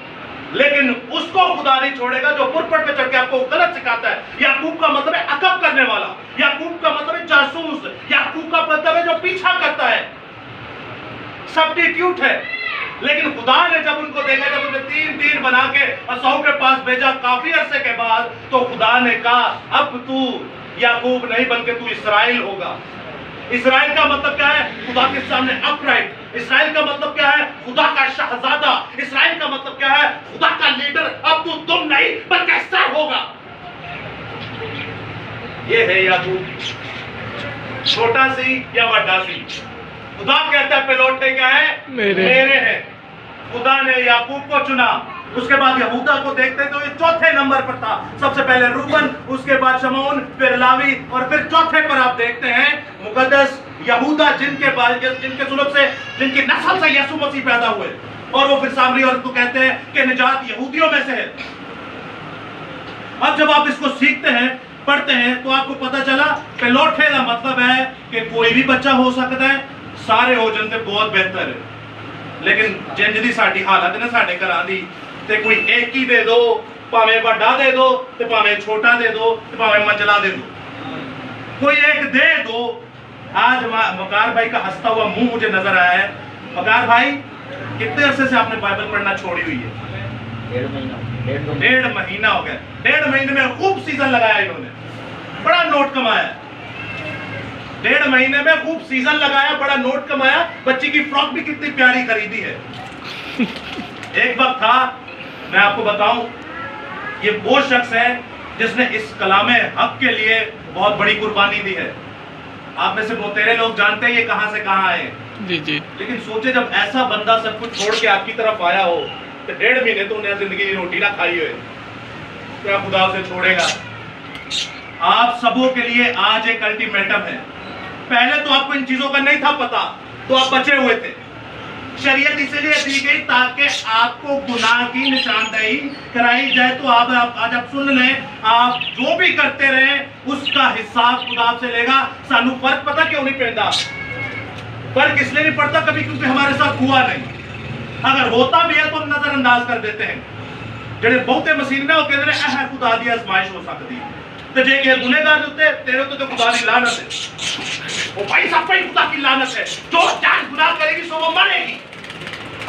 लेकिन उसको खुदा नहीं छोड़ेगा जो पुरपट पे चढ़ के आपको गलत सिखाता है। याकूब का मतलब है अकब करने वाला, याकूब का मतलब है जासूस, याकूब का मतलब है जो पीछा करता है, सब्स्टिट्यूट है। लेकिन खुदा ने जब उनको देखा, जब उन्हें 3-3 बना के असौ के पास भेजा काफी अरसे के बाद, तो खुदा ने कहा अब तू याकूब नहीं बल्कि तू इसराइल होगा। इसराइल का मतलब क्या है? खुदा के सामने अपराइट। इसराइल का मतलब क्या है? खुदा का शहजादा। इसराइल का मतलब क्या है? खुदा का लीडर। अब तू तुम नहीं बल्कि सर होगा। ये है याकूब, छोटा सी या बड़ा सी। खुदा कहता है पेलोटे क्या है? मेरे हैं। खुदा ने याकूब को चुना, उसके बाद यहूदा को देखते तो ये चौथे नंबर पर था। सबसे पहले रूबन, उसके बाद शमौन, फिर लावी, और फिर चौथे पर आप देखते हैं मुकद्दस यहूदा, जिनके सुलभ से, जिनकी नस्ल से यीशु मसीह पैदा हुए, और वो फिर सामरी औरत को कहते हैं कि निजात यहूदियों में से है। अब जब आप इसको सीखते हैं, पढ़ते हैं, तो आपको पता चला पेलोठे का मतलब है कि कोई भी बच्चा हो सकता है, सारे हो जाते बहुत बेहतर है। लेकिन जिंज साडी हालत ने साडे घरां दी, ते कोई एक ही दे दो, भावें बड़ा दे दो, ते भावें छोटा दे दो, ते भावें मंजला दे दो, कोई एक दे दो। आज वकार भाई का हंसता हुआ मुंह मुझे नजर आया है। वकार भाई, कितने अरसे से आपने बाइबल पढ़ना छोड़ी हुई है? 1.5 महीना हो गया। 1.5 महीने में खूब सीजन लगाया इन्होंने, बड़ा नोट कमाया। 1.5 महीने में खूब सीजन लगाया, बड़ा नोट कमाया। बच्ची की फ्रॉक भी कितनी प्यारी खरीदी है। एक वक्त था, मैं आपको बताऊं, ये वो शख्स है जिसने इस कलामे हक के लिए बहुत बड़ी कुर्बानी दी है। आप में से मोतेरे लोग जानते हैं ये कहां से कहां आए। जी जी। लेकिन सोचे जब ऐसा बंदा सब कुछ छोड़ के आपकी तरफ आया हो, तो 1.5 महीने तो उन्हें जिंदगी की रोटी ना खाई हुए, क्या खुदा उसे छोड़ेगा? आप सबों के लिए आज एक अल्टीमेटम है। पहले तो आपको इन चीजों का नहीं था पता, तो आप बचे हुए थे। शरीयत इसलिए दी गई ताकि आपको गुनाह की निशानदेही कराई जाए। तो आप आज आप सुन लें, आप जो भी करते रहे उसका हिसाब खुदा आपसे लेगा। सानू फर्क पता क्यों नहीं पैदा? फर्क इसलिए नहीं पड़ता कभी, क्योंकि हमारे साथ हुआ नहीं। अगर होता भी है तो हम नजरअंदाज कर देते हैं। जेडे बहुते मसीह ने वो कहते हैं खुदा दी आजमाइश हो सकती है, तो जे के गुनहगार होते तेरे तो खुदा की लानत है। वो भाई सब पे खुदा की लानत है। जो जान गुनाह करेगी सो वो मरेगी।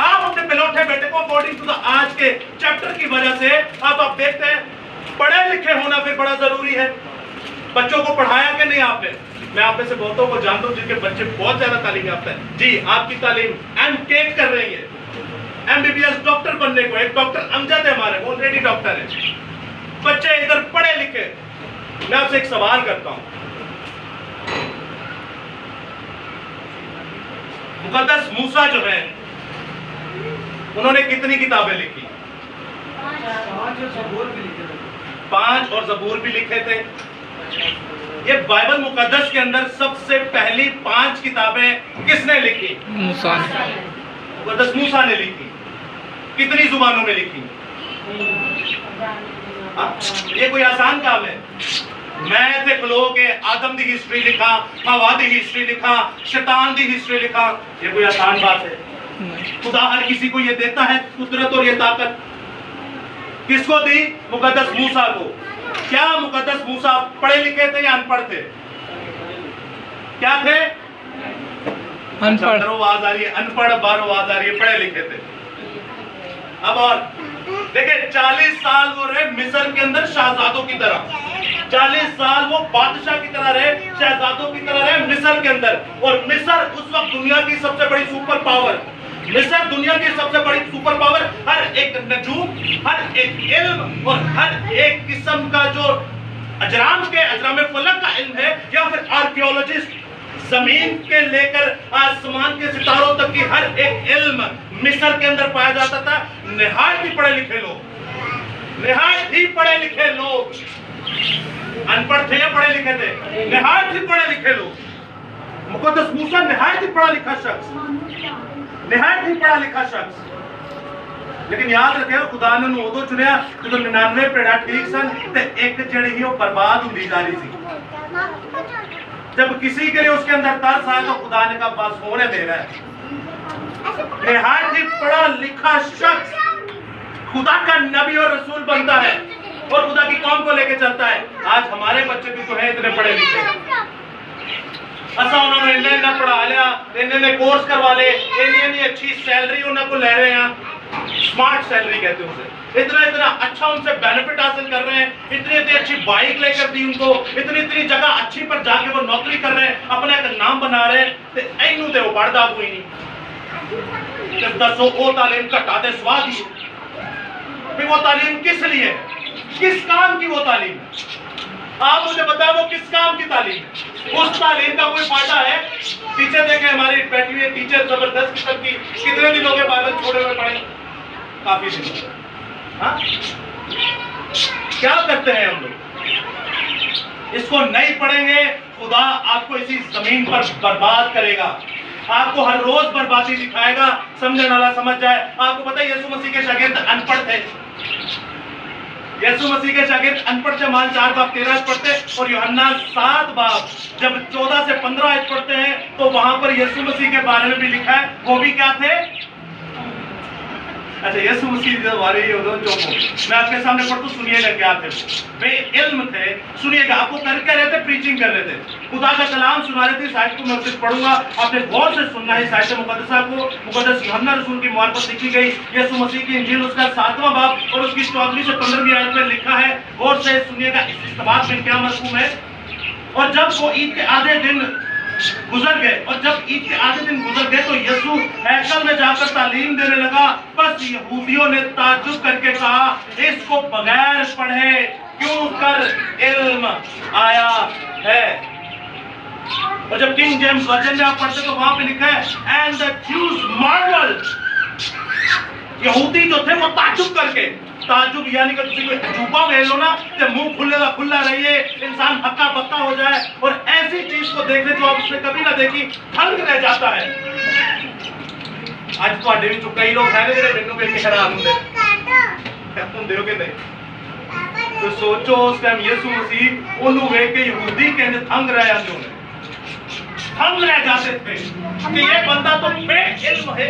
आप अपने पेलोठे बेटे को अकॉर्डिंग टू आज के चैप्टर की वजह से आप देखते हैं पढ़े लिखे होना फिर बड़ा जरूरी है। बच्चों को पढ़ाया कि नहीं आपने? मैं आप में से बहुतों को जानता हूं जिनके बच्चे बहुत ज्यादा तालीम याफ्ता हैं। जी, आपकी तालीम एमटेक कर रही है, एमबीबीएस डॉक्टर बनने को। एक डॉक्टर अमजद है हमारे, ऑलरेडी डॉक्टर है। बच्चे इधर पढ़े लिखे। मैं आपसे एक सवाल करता हूं, मुकद्दस मूसा जो है उन्होंने कितनी किताबें लिखी? 5 और ज़बूर भी लिखे थे। ये बाइबल मुकद्दस के अंदर सबसे पहली 5 किताबें किसने लिखी? मूसा ने। मुकद्दस मूसा ने लिखी। कितनी जुबानों में लिखी? ये कोई आसान काम है? मैं ते खलो के आदम दी हिस्ट्री लिखा, हवा दी हिस्ट्री लिखा, शैतान दी हिस्ट्री लिखा, ये कोई आसान बात है? खुदा हर किसी को ये देता है कुदरत और ये ताकत। किसको दी? मुकद्दस मूसा को। क्या मुकद्दस मूसा पढ़े लिखे थे या अनपढ़ थे? क्या थे? अनपढ़। आवाज आ रही है, अनपढ़ बार आवाज आ रही है, पढ़े लिखे थे। अब और देखिए 40 साल वो रहे मिस्र के अंदर शहजादों की तरह। 40 साल वो बादशाह की तरह रहे, शहजादों की तरह रहे मिस्र के अंदर। और मिस्र उस वक्त दुनिया की सबसे बड़ी सुपर पावर। मिस्र दुनिया की सबसे बड़ी सुपर पावर। हर एक नजूम, हर एक इल्म और हर एक किस्म का जो अजराम फलक का इल्म है, या फिर आर्कियोलॉजिस्ट, जमीन के लेकर आसमान के सितारों तक की हर एक इल्म मिस्र के अंदर पाया जाता था। निहायत ही पढ़े लिखे लोग, निहायत ही पढ़े लिखे लोग। अनपढ़ थे या पढ़े लिखे थे? निहायत ही पढ़े लिखे लोग। मुकद्दस मूसा निहायत ही पढ़ा लिखा शख्स, निहायत ही पढ़ा लिखा शख्स। लेकिन याद रखियो खुदा ने उदो चुनिया जो 99 पेड़ा ठीक सन ते एक जड़ी ही वो बर्बाद हुंदी जा रही सी। जब किसी के लिए उसके अंदर तरस आए तो खुदा ने कहा बस होने दे रहा है। निहायत ही पढ़ा लिखा शख्स खुदा का नबी और रसूल बनता है और खुदा की कौम को लेकर चलता है। आज हमारे बच्चे भी तो हैं इतने पढ़े लिखे, ऐसा उन्होंने इन्हें ना पढ़ा लिया, इन्हें कोर्स करवा ले, इन्हें अच्छी सैलरी उन्हें को ले रहे हैं, स्मार्ट सैलरी कहते हैं उसे, इतना इतना अच्छा उनसे बेनिफिट हासिल कर रहे हैं, इतनी इतनी अच्छी बाइक लेकर दी उनको, इतनी इतनी जगह अच्छी पर जाके वो नौकरी कर रहे हैं, अपना एक नाम बना रहे हैं, तो इनू ते वो पढ़दा कोई नहीं। जब दसो वो तालीम घटाते स्वाद ही, फिर वो तालीम किस लिए, किस काम की वो तालीम है? आप मुझे बताओ वो किस काम की तालीम है? उस तालीम का कोई फायदा है? टीचर देखे हमारी बैठी हुई टीचर जबरदस्त किस्म की, कितने दिन हो गए बाइबल छोड़े हुए पढ़े? काफी दिन हो गए। हाँ? क्या करते हैं हम लोग? इसको नहीं पढ़ेंगे, खुदा आपको इसी जमीन पर बर्बाद करेगा, आपको हर रोज बर्बादी दिखाएगा। समझने वाला समझ जाए। आपको पता है यीशु मसीह के शागिर्द अनपढ़ थे, यीशु मसीह के शागिर्द अनपढ़ थे। मान 4 बाब 13 पढ़ते और यूहन्ना 7 बाब जब 14 से 15 आयत पढ़ते हैं तो वहां पर यीशु मसीह के बारे में भी लिखा है। वो भी क्या थे? अच्छा, यीशु मसीह जो आ रही है मैं आपके सामने पढ़ता, सुनिएगा क्या थे। वे इल्म थे, सुनिएगा। आपको कर क्या रहे थे? प्रीचिंग कर रहे थे, खुदा का कलाम सुना रहे थे। साहित्य को मैं सिर्फ पढ़ूंगा, आपने गौर से सुनना है। साहित्य मुकद्दसा को मुकद्दस यूहन्ना रसूल की मार्फत लिखी गई यीशु मसीह की इंजील, उसका 7वां बाब और उसकी 14वीं से 15वीं आयत में लिखा है। गौर से सुनिएगा इस बात में क्या मफहूम है। और जब वो ईद के आधे दिन गुजर गए, और जब ईद के आधे दिन गुजर गए तो यीशु हैकल में जाकर तालीम देने लगा। बस यहूदियों ने ताज्जुब करके कहा, इसको बगैर पढ़े क्यों कर इल्म आया है। और जब किंग जेम्स वर्जन में आप पढ़ते तो वहां पे लिखा है एंड द ज्यूज मार्वल, यहूदी जो थे वो ताज्जुब करके, ताजुब यानी कि तुसी कोई अजूबा ले लो ना तो मुंह खुलेगा खुला रहिए, इंसान हक्का बक्का हो जाए और ऐसी चीज को देख ले जो आप उसने कभी ना देखी, दंग रह जाता है। आज ਤੁਹਾਡੇ ਵਿੱਚੋਂ ਕਈ ਲੋਕ हैं ਜਿਹੜੇ ਮੈਨੂੰ ਵੇਖ ਕੇ ਹੈਰਾਨ ਹੁੰਦੇ ਹੋ ਕਿ नहीं। तो सोचो उस टाइम यीशु मसीह ਉਹਨੂੰ ਵੇਖ ਕੇ यहूदी कहते दंग रह जाते होंगे, दंग रह जाते थे कि ये बंदा तो बेइल्म है,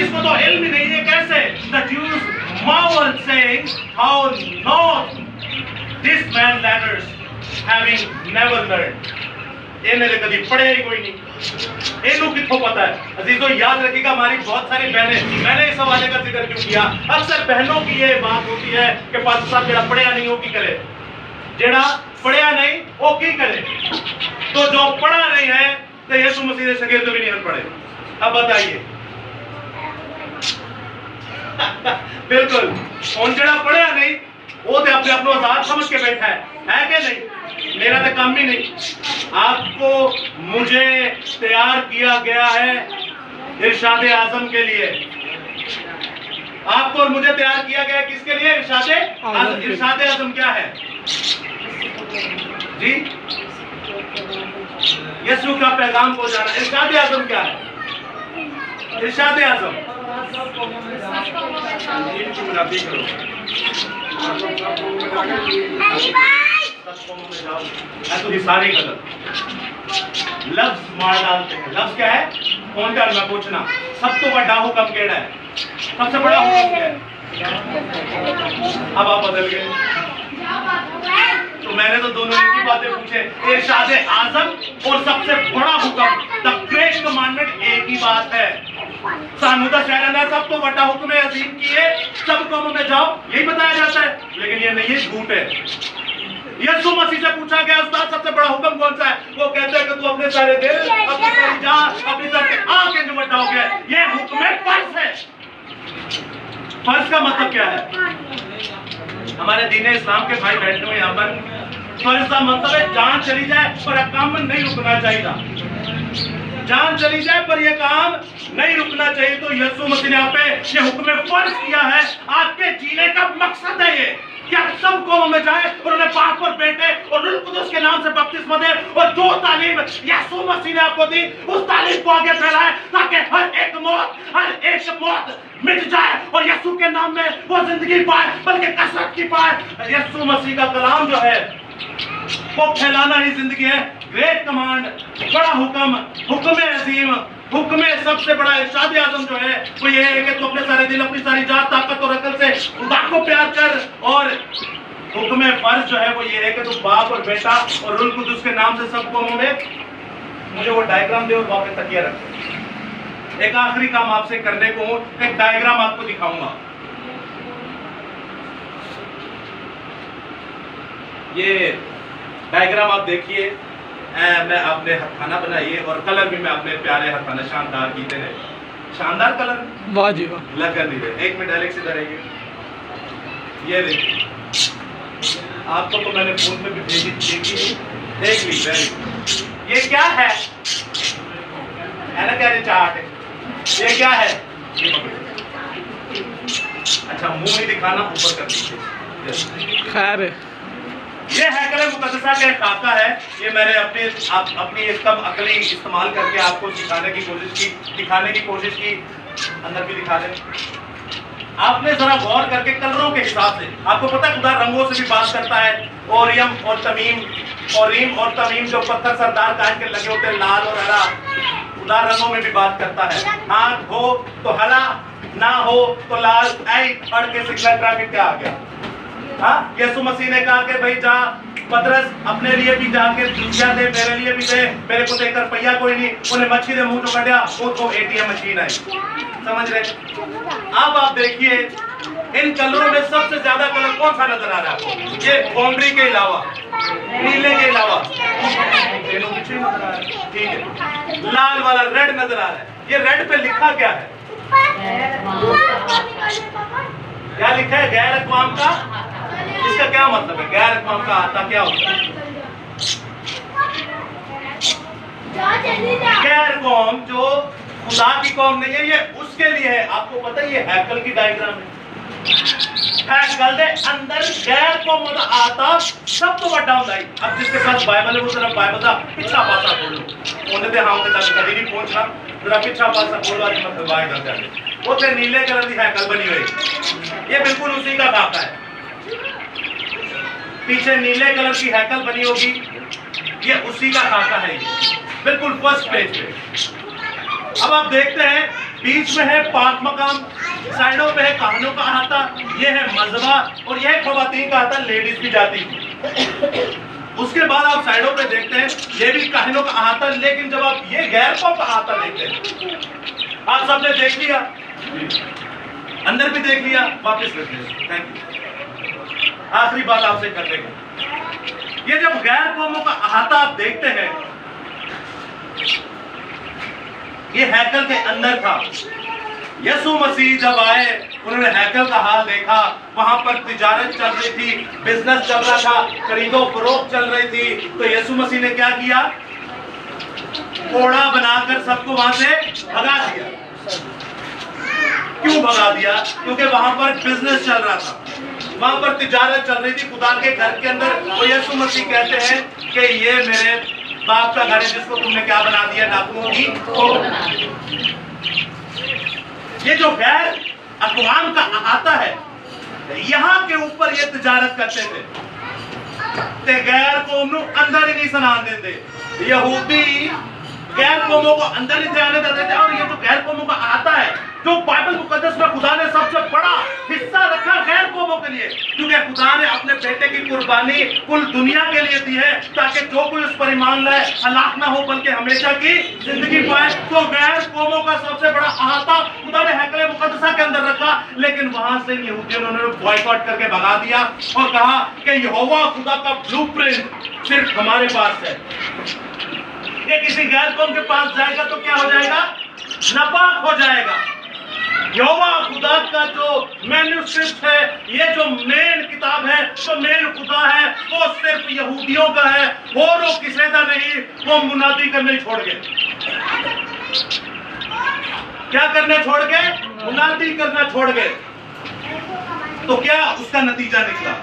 इसको तो इल्म ही नहीं है। कैसे? The Jews marvel saying, how not this man learners having never learned। इन्हें कभी पढ़े ही कोई नहीं, इन्हों कितों पता है। अजीजों याद रखिएगा, हमारी बहुत सारी बहनें, मैंने इस हवाले का जिक्र क्यों किया, अक्सर बहनों की ये बात होती है कि पास्टर साहब जेड़ा पढ़िया नहीं हो की करे, जेड़ा पढ़िया नहीं वो की करे। तो जो पढ़ा नहीं है तो यीशु मसीह के शागिर्द भी नहीं पढ़े। अब बताइए बिल्कुल उन जेड़ा पढ़िया नहीं वो तो अपने अपनों आजाद समझ के बैठा है कि नहीं? मेरा तो काम ही नहीं। आपको मुझे तैयार किया गया है इरशाद आजम के लिए, आपको और मुझे तैयार किया गया किसके लिए? इरशाद आजम। इरशाद आजम क्या है जी? यीशु का पैगाम को जाना। इरशाद आजम क्या है? इरशाद आजम तो सारे गलत लफ्ज मार डालते हैं। लफ्ज क्या है? कौन का? मैं पूछना, सब तो बड़ा हुक्म केड़ा है? सबसे बड़ा हुक्म क्या है? अब आप बदल गए। तो मैंने तो दोनों की बातें पूछे, इरशाद आजम और सबसे बड़ा हुक्म, द ग्रेट कमांडमेंट एक ही बात है। सानू तो शहर सब तो बड़ा हुक्म है अजीम किए सब कौमों में जाओ, यही बताया जाता है, लेकिन ये नहीं है, झूठ है। यीशु मसीह से पूछा गया उस्ताद सबसे बड़ा हुक्म कौन सा है? वो कहते हैं कि तू अपने सारे दिल, अपनी सारी जान, अपनी सारी आंखें जो बड़ा हो गया, ये हुक्म है, फर्ज है। फर्ज का मतलब क्या है? हमारे दीन इस्लाम के भाई बैठे हुए यहाँ पर, फर्ज का मतलब है जान चली जाए पर काम नहीं रुकना चाहिए, जान चली जाए पर यह काम नहीं रुकना चाहिए। तो यीशु मसीह ने यहाँ पे ये हुक्म फर्ज किया है। आपके जीने का मकसद है ये कि आप सब कौमों में जाए और उन्हें पाक पर बैठे और रूह कुदस के नाम से बपतिस्मा दे, और जो तालीम यीशु मसीह ने आपको दी उस तालीम को आगे फैलाए ताकि हर एक मौत मिट जाए और यीशु के नाम में वो जिंदगी पाए, बल्कि कसरत की पाए। यीशु मसीह का कलाम जो है वो फैलाना ही जिंदगी है। ग्रेट कमांड, बड़ा हुक्म, हुक्म अजीम, हुक्म सबसे बड़ा इरशाद आज़म जो है वो ये है कि तू अपने सारे दिल, अपनी सारी जात, ताकत और अकल से खुदा को प्यार कर। और हुक्म फर्ज जो है वो ये है कि तू बाप और बेटा और रूह कुद्दूस के नाम से सब कौमों में, मुझे वो डायग्राम दे और वहां पे तकिया रख। एक आखिरी काम आपसे करने को हूं, एक डायग्राम आपको दिखाऊंगा। ये डायग्राम आप देखिए, मैं अपने हथाना बनाइए और कलर भी मैं अपने प्यारे हथाना शानदार कीते हैं, शानदार कलर वाह जी वाह। लगा नहीं रहे। एक मिनट एलेक्स इधर आइए, ये देखिए आपको तो मैंने फोन पे भी भेजी, देखी देख ली। वेरी, ये क्या है ना, क्या चार्ट है, ये क्या है? ये अच्छा मुंह नहीं दिखाना, ऊपर कर दीजिए। खैर ये हैकल मुकद्दसा का एक खाका है, ये मैंने अपनी कम अकली इस्तेमाल करके आपको सिखाने की कोशिश की, दिखाने की कोशिश की। अंदर भी दिखा दें। आपने जरा गौर करके कलरों के हिसाब से, आपको पता है खुदा रंगों से भी बात करता है। ओरियम और तमीम, ओरीम और तमीम जो पत्थर सरदार काट के लगे होते हैं, लाल और हरा, खुदा रंगों में भी बात करता है। आंख हो तो हरा, ना हो तो लाल। आई पढ़ के सिग्नल ट्रैफिक क्या आ गया? हाँ, यीशु मसीह ने कहा कि भाई जा पतरस अपने लिए भी जाके दुनिया दे, मेरे लिए भी दे, मेरे को देकर पैया कोई नहीं। उन्हें मच्छी दे मुंह तो कटिया, वो तो एटीएम मशीन है। समझ रहे? अब आप देखिए इन कलरों में सबसे ज्यादा कलर कौन सा नजर आ रहा है आपको? ये बाउंड्री के अलावा, नीले के अलावा, ठीक है, लाल वाला रेड नजर आ रहा है। ये रेड पे लिखा क्या है? क्या लिखा है? गैर अक़वाम का। इसका क्या मतलब है? गैर अक़वाम का आता क्या होता है? गैर कौम जो खुदा की कौम नहीं है, ये उसके लिए है। आपको पता है ये हैकल की डायग्राम है। हैकल दे अंदर गैर कौम आता सब तो बड़ा होता है। अब जिसके पास बाइबल है वो जरा बाइबल का पिछला पासा खोलो, उन्हें ते हां तक कभी नहीं पहुंचना, जरा पिछला पासा खोलो। आज मतलब बाहर कर जाए वो ते नीले कलर की हैकल बनी हुई, ये बिल्कुल उसी का खाका है। पीछे नीले कलर की हैकल बनी होगी, ये उसी का खाका है, ये बिल्कुल फर्स्ट पेज पे। अब आप देखते हैं बीच में है पाक मकाम, साइडों पे है कहानों का अहाता, ये है मजबा और यह है खवातीन का अहाता, लेडीज की जाति। उसके बाद आप साइडों पे देखते हैं ये भी कहानों का अहाता, लेकिन जब आप ये गैर कौम का अहाता देखते हैं, आप सबने देख लिया, अंदर भी देख लिया, वापस रख लिया। Thank you. आखिरी बात आपसे कर लेंगे, ये जब गैर कौमों का अहाता आप देखते हैं, ये हैकल के अंदर था। यीशु मसीह जब आए उन्होंने हैकल का हाल देखा, वहां पर तिजारत चल रही थी, बिजनेस चल रहा था, खरीदो फरोख्त चल रही थी। तो यीशु मसीह ने क्या किया? कोड़ा बनाकर सबको वहां से भगा दिया। क्यों भगा दिया? क्योंकि वहां पर बिजनेस चल रहा था, वहां पर तिजारत चल रही थी खुदा के घर के अंदर। तो यीशु मसीह कहते हैं कि ये मेरे बाप का घर है जिसको तुमने क्या बना दिया? डाकुओं की खोल। ये जो गैर अक़वाम का अहाता है, यहाँ के ऊपर ये तिजारत करते थे, ते गैर कौम नू अंदर ही नहीं सनान देते। यहूदी गैर कौमों को अंदर ही जाने देते थे। और ये जो गैर कौमों का अहाता है, जो बाइबल मुकद्दस में खुदा ने सबसे बड़ा हिस्सा रखा गैर कौमों के लिए, क्योंकि खुदा ने अपने बेटे की कुर्बानी कुल दुनिया के लिए दी है, ताकि जो कोई उस पर ईमान लाए हलाक ना हो बल्कि हमेशा की जिंदगी पाए। तो गैर कौमों का सबसे बड़ा अहाता खुदा ने हैकल मुकद्दसा के अंदर रखा, लेकिन वहां से यहूदियों ने उन्होंने बॉयकॉट करके भगा दिया और कहा कि यहोवा खुदा का ब्लूप्रिंट सिर्फ हमारे पास है। ये किसी गैर कौम के पास जाएगा तो क्या हो जाएगा? नापाक हो जाएगा। यहोवा खुदा का जो मैन्युस्क्रिप्ट है, ये जो मेन किताब है, जो मेन खुदा है, वो सिर्फ यहूदियों का है, और वो किसी का नहीं। वो मुनादी करने छोड़ गए। क्या करने छोड़ गए? मुनादी करना छोड़ गए। तो क्या उसका नतीजा निकला?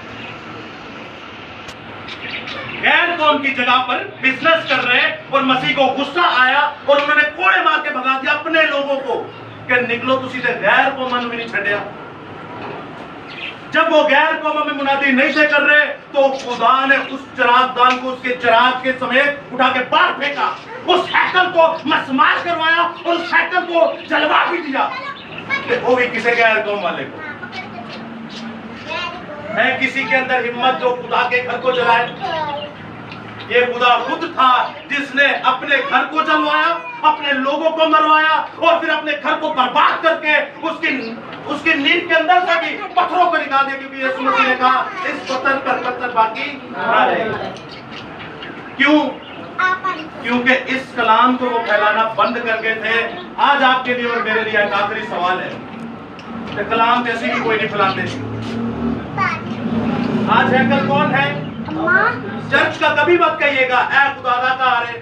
गैर कौम की जगह पर बिजनेस कर रहे और मसीह को गुस्सा आया और उन्होंने कोड़े मार के भगा दिया अपने लोगों को कि निकलो तुसी ते गैर कौमां नूं भी नहीं छड्डिया। जब वो गैर कौमों में मुनादी नहीं थे कर रहे तो खुदा ने उस चिरागदान को उसके चिराग के समेत उठा के बाहर फेंका, उस हैकल को मसमार करवाया और उस हैकल को जलवा भी दिया। वो भी किसी गैर कौम वाले को है, किसी के अंदर हिम्मत जो खुदा के घर को जलाए। ये खुदा खुद था जिसने अपने घर को जलवाया, अपने लोगों को मरवाया और फिर अपने घर को बर्बाद करके उसकी नींव के अंदर से भी पत्थरों को निकाल दिया, क्योंकि यीशु मसीह ने कहा इस पत्थर पर पत्थर बाकी ना रहे। क्यों? क्योंकि इस कलाम को वो फैलाना बंद कर गए थे। आज आपके लिए और मेरे लिए एक आखिरी सवाल है, तो कलाम जैसे ही कोई नहीं फैलाते। आज हैकल कौन है? चर्च का कभी मत कहिएगा ए खुदादा का आ रहे।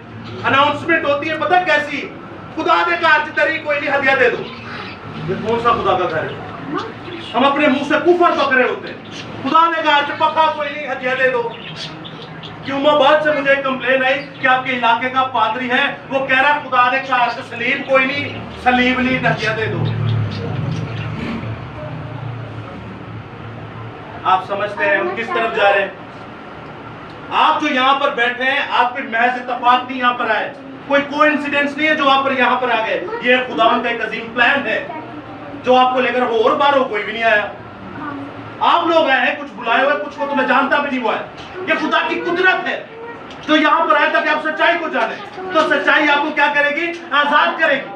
अनाउंसमेंट होती है पता कैसी, खुदा ने कहा तरी कोई नहीं हदिया दे दो। ये कौन सा खुदा का घर है? हम अपने मुंह से कुफर पकड़े होते हैं। खुदा ने कहा पक्का कोई नहीं हदिया दे दो। क्यूमाबाद से मुझे कंप्लेन आई कि आपके इलाके का पादरी है, वो कह रहा खुदा ने कहा सलीब कोई नहीं, सलीब नहीं हदिया दे दो। आप समझते हैं हम किस तरफ जा रहे हैं? आप जो यहाँ पर बैठे हैं आप कोई महज इत्तेफाक नहीं यहाँ पर आए, कोई कोइंसिडेंस नहीं है जो आप पर यहाँ पर आ गए। ये खुदा का एक अजीम प्लान है जो आपको लेकर हो, और बार हो कोई भी नहीं आया। आप लोग आए हैं, कुछ बुलाए हुए, कुछ को तो मैं जानता भी नहीं हुआ है। ये खुदा की कुदरत है जो यहाँ पर आए ताकि आप सच्चाई को जाने। तो सच्चाई आपको क्या करेगी? आजाद करेगी।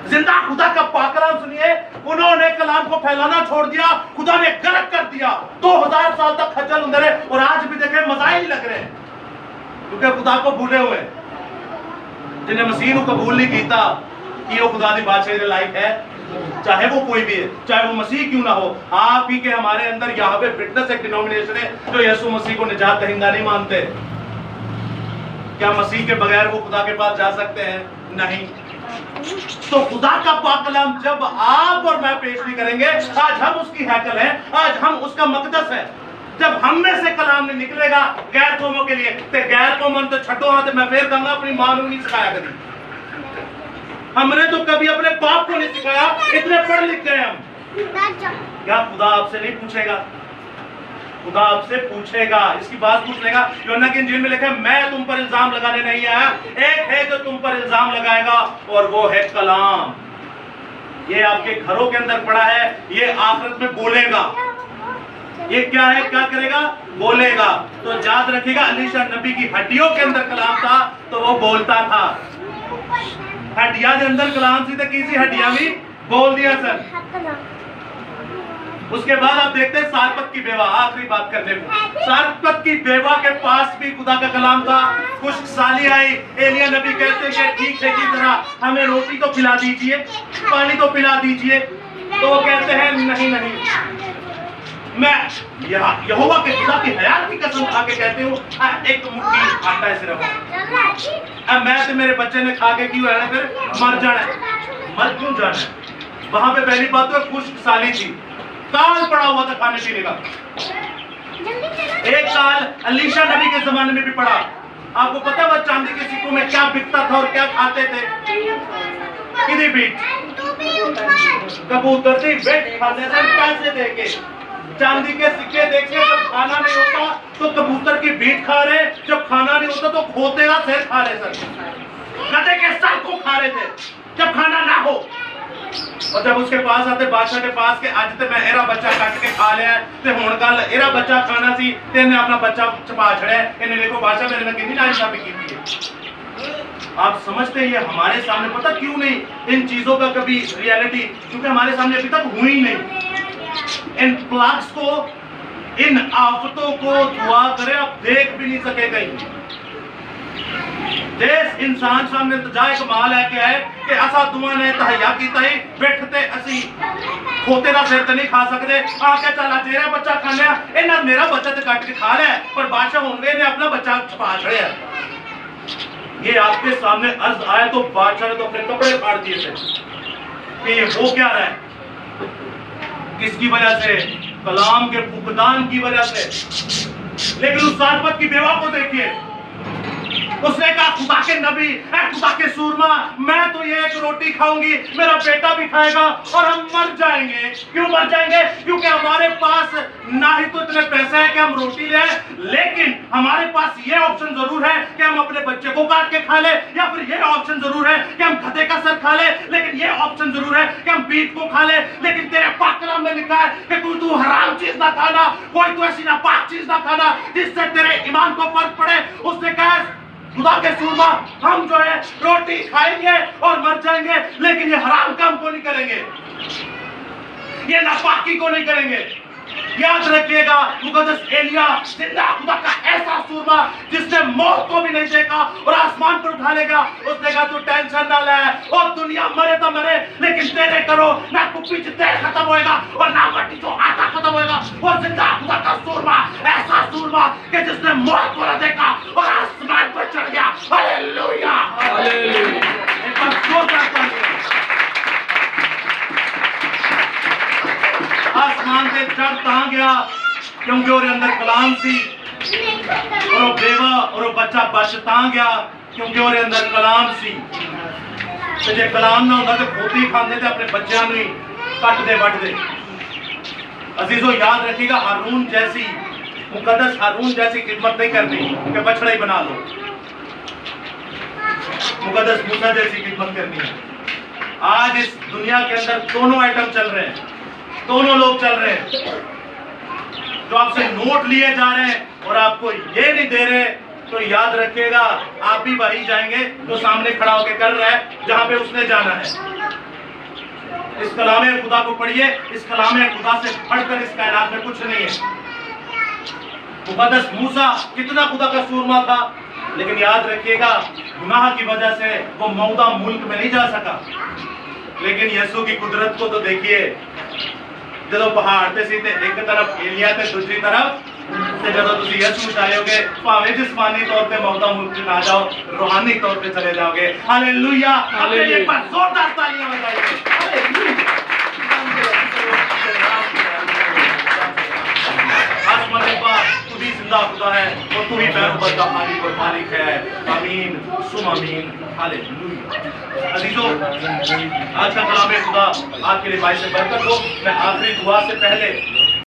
जिंदा खुदा का पाक कलाम सुनिए, उन्होंने कलाम को फैलाना छोड़ दिया, खुदा ने गलत कर दिया। 2000 साल तक खज्जल होते रहे और आज भी देखें मजा ही लग रहे हैं, क्योंकि खुदा को भूले हुए जिन्हें मसीह को कबूल नहीं किया कि वो खुदा दी बादशाही के लायक है, चाहे वो कोई भी है, चाहे वो मसीह क्यों ना हो। आप ही के हमारे अंदर यहाँ पे फिटनेस एक डिनोमिनेशन है जो यीशु मसीह को निजात दहिंदा नहीं मानते। क्या मसीह के बगैर वो खुदा के पास जा सकते हैं? नहीं। तो खुदा का पाक कलाम जब आप और मैं पेश नहीं करेंगे, आज हम उसकी हैकल है, आज हम उसका मकदस है। जब हम में से कलाम नहीं निकलेगा गैर कौमों के लिए, तो गैर कौमों तो छठो हाथ मैं फिर कहूंगा अपनी मां नहीं सिखाया कभी। हमने तो कभी अपने बाप को नहीं सिखाया, इतने पढ़ लिख गए हम। क्या खुदा आपसे नहीं पूछेगा? खुदा आपसे पूछेगा, इसकी बात पूछ लेगा। यूहन्ना की इंजील में लिखा है मैं तुम पर इल्जाम लगाने नहीं आया, एक है जो तुम पर इल्जाम लगाएगा और वो है कलाम। ये आपके घरों के अंदर पड़ा है, ये आखिरत में बोलेगा। ये क्या है? क्या करेगा? बोलेगा। तो याद रखिएगा अलीशा नबी की हड्डियों के अंदर कलाम था तो वो बोलता था। हड्डियां के अंदर कलाम सी, तो किसी हड्डियां भी बोल दिया सर। उसके बाद आप देखते हैं सारपत की बेवा, आखिरी बात करने को, सारपत की बेवा के पास भी खुदा का कलाम था। कुछ साली आई, एलिया नबी कहते हैं कि ठीक है की तरह हमें रोटी तो पिला दीजिए, पानी तो पिला दीजिए। तो वो कहते हैं नहीं नहीं, मैं यहोवा के खुदा की हयात की कसम खा के कहती हूँ एक मुट्ठी आटा है सिर्फ, मैं तो मेरे बच्चे ने खा के क्यों है फिर मर जाना है। मर क्यों जाना है? वहां पे पहली बात तो खुश्क साली थी, काल पड़ा हुआ था खाने पीने का। एक साल अलीशा नबी के जमाने में भी पड़ा। आपको पता है चांदी के सिक्कों में क्या बिकता था और क्या खाते थे? किदी बीट, कबूतर थी, बेट खाते थे पैसे देके। चांदी के सिक्के देखे, जब खाना नहीं होता तो कबूतर की बीट खा रहे, जब खाना नहीं होता तो खोते का सिर खा रहे, सर गधे के सर को खा रहे थे जब खाना ना हो। और जब उसके पास आते बादशाह के पास के आज ते मैं एरा बच्चा काट के खा लिया ते हुण कल एरा बच्चा खाना सी ते इन्हें अपना बच्चा छपा छड़े, इन्हें देखो बादशाह मेरे ने कितनी नाइंसाफी की है। आप समझते हैं ये हमारे सामने पता क्यों नहीं इन चीजों का कभी रियलिटी? क्योंकि हमारे सामने अभी तक हुई नहीं। इन प्लाग्स को, इन आफतों को दुआ करें आप देख भी नहीं सके कहीं। जिस इंसान सामने जाए कमाल है क्या है कि असा दुआ ने तहैया कीता ही बैठते असी खोते दा सिर ते नहीं खा सकते। आके चला तेरा बच्चा खा लिया, इन्हां मेरा बच्चा ते काट के खा लिया, पर बादशाह होंगे ने अपना बच्चा छुपा छड़िया। ये आपके सामने अर्ज आया तो बादशाह ने तो अपने कपड़े फाड़ दिए थे कि ये हो क्या रहा है। किसकी वजह से? कलाम के फुकदान की वजह से। लेकिन उस सारपत की बेवा को देखिए, उसने कहा खुदा के नबी, ऐ खुदा के सूरमा, मैं तो ये एक रोटी खाऊंगी, मेरा बेटा भी खाएगा और हम मर जाएंगे। क्यों मर जाएंगे? क्योंकि हमारे पास ना ही तो इतने पैसे हैं कि हम रोटी ले, लेकिन हमारे पास ये ऑप्शन जरूर है कि हम अपने बच्चे को काट के खा ले, या फिर ये ऑप्शन जरूर है कि हम गधे का सर खा ले, लेकिन ये ऑप्शन जरूर है कि हम बीफ को खा ले। लेकिन तेरे पाक कलाम में लिखा है कि कोई तू हराम चीज ना खाना, कोई तू ऐसी नापाक चीज ना खाना जिससे तेरे ईमान को फर्क पड़े। उसने कहा खुदा के सूरमा, हम जो है रोटी खाएंगे और मर जाएंगे, लेकिन ये हराम काम को नहीं करेंगे, ये नापाकी को नहीं करेंगे। याद रखिएगा, मुकद्दस एलिया जिंदा खुदा का ऐसा सूरमा जिसने मौत को भी नहीं देखा और आसमान पर उठा लेगा। उसने कहा तू टेंशन ना ले, और दुनिया मरे तो मरे, लेकिन तेरे करो ना कुप्पी तेल खत्म होएगा और ना मट्टी जो आटा खत्म होएगा। वो जिंदा खुदा का सूरमा, ऐसा सूरमा कि जिसने मौत को न देखा और आसमान पर चढ़ गया। Hallelujah, hallelujah. एक बार जोरदार तालियां। आसमान से चढ़ कहां गया? क्योंकि और अंदर कलाम सी, और वो बेवा और वो बच्चा बच तां गया क्योंकि और अंदर कलाम सी। ते जे कलाम ना होंदा ते खोती खांदे ते अपने बच्चों ही कट दे वट दे। अजीजों याद रखिएगा, हारून जैसी, मुकद्दस हारून जैसी खिदमत नहीं करनी कि बछड़ा ही बना लो। मुकद्दस मूसा जैसी खिदमत करनी है। आज इस दुनिया के अंदर दोनों आइटम चल रहे हैं, दोनों लोग चल रहे हैं। जो आपसे नोट लिए जा रहे हैं और आपको ये नहीं दे रहे, तो याद रखिएगा आप भी वही जाएंगे जो सामने खड़ा होकर कर रहा है जहां पे उसने जाना है। इस कलामे खुदा को पढ़िए, इस कलामे खुदा से पढ़कर इस कायनात में कुछ नहीं है। मुकद्दस मूसा कितना खुदा का सूरमा था, लेकिन याद रखिएगा गुनाह की वजह से वो मौदा मुल्क में नहीं जा सका। लेकिन यीशु की कुदरत को तो देखिए, जो पहाड़ ते सी ते एक तरफ एलिया ते दूसरी तरफ ते जदों तुसी यीशु चाहोगे भावें जिस्मानी तौर पे मौदा मुल्क ना जाओ, रूहानी तौर पे चले जाओगे। Hallelujah, hallelujah. एक बार जोरदार तालियां बजाइए। हालेलुया। आसमान के पास तू ही जिंदा खुदा है और तू ही बैरूबत का मालिक और मालिक है। आमीन सुम आमीन। हालेलुया। अजीजों, आज का कलाम खुदा आपके लिए बाइस से बरकत हो। मैं आखिरी दुआ से पहले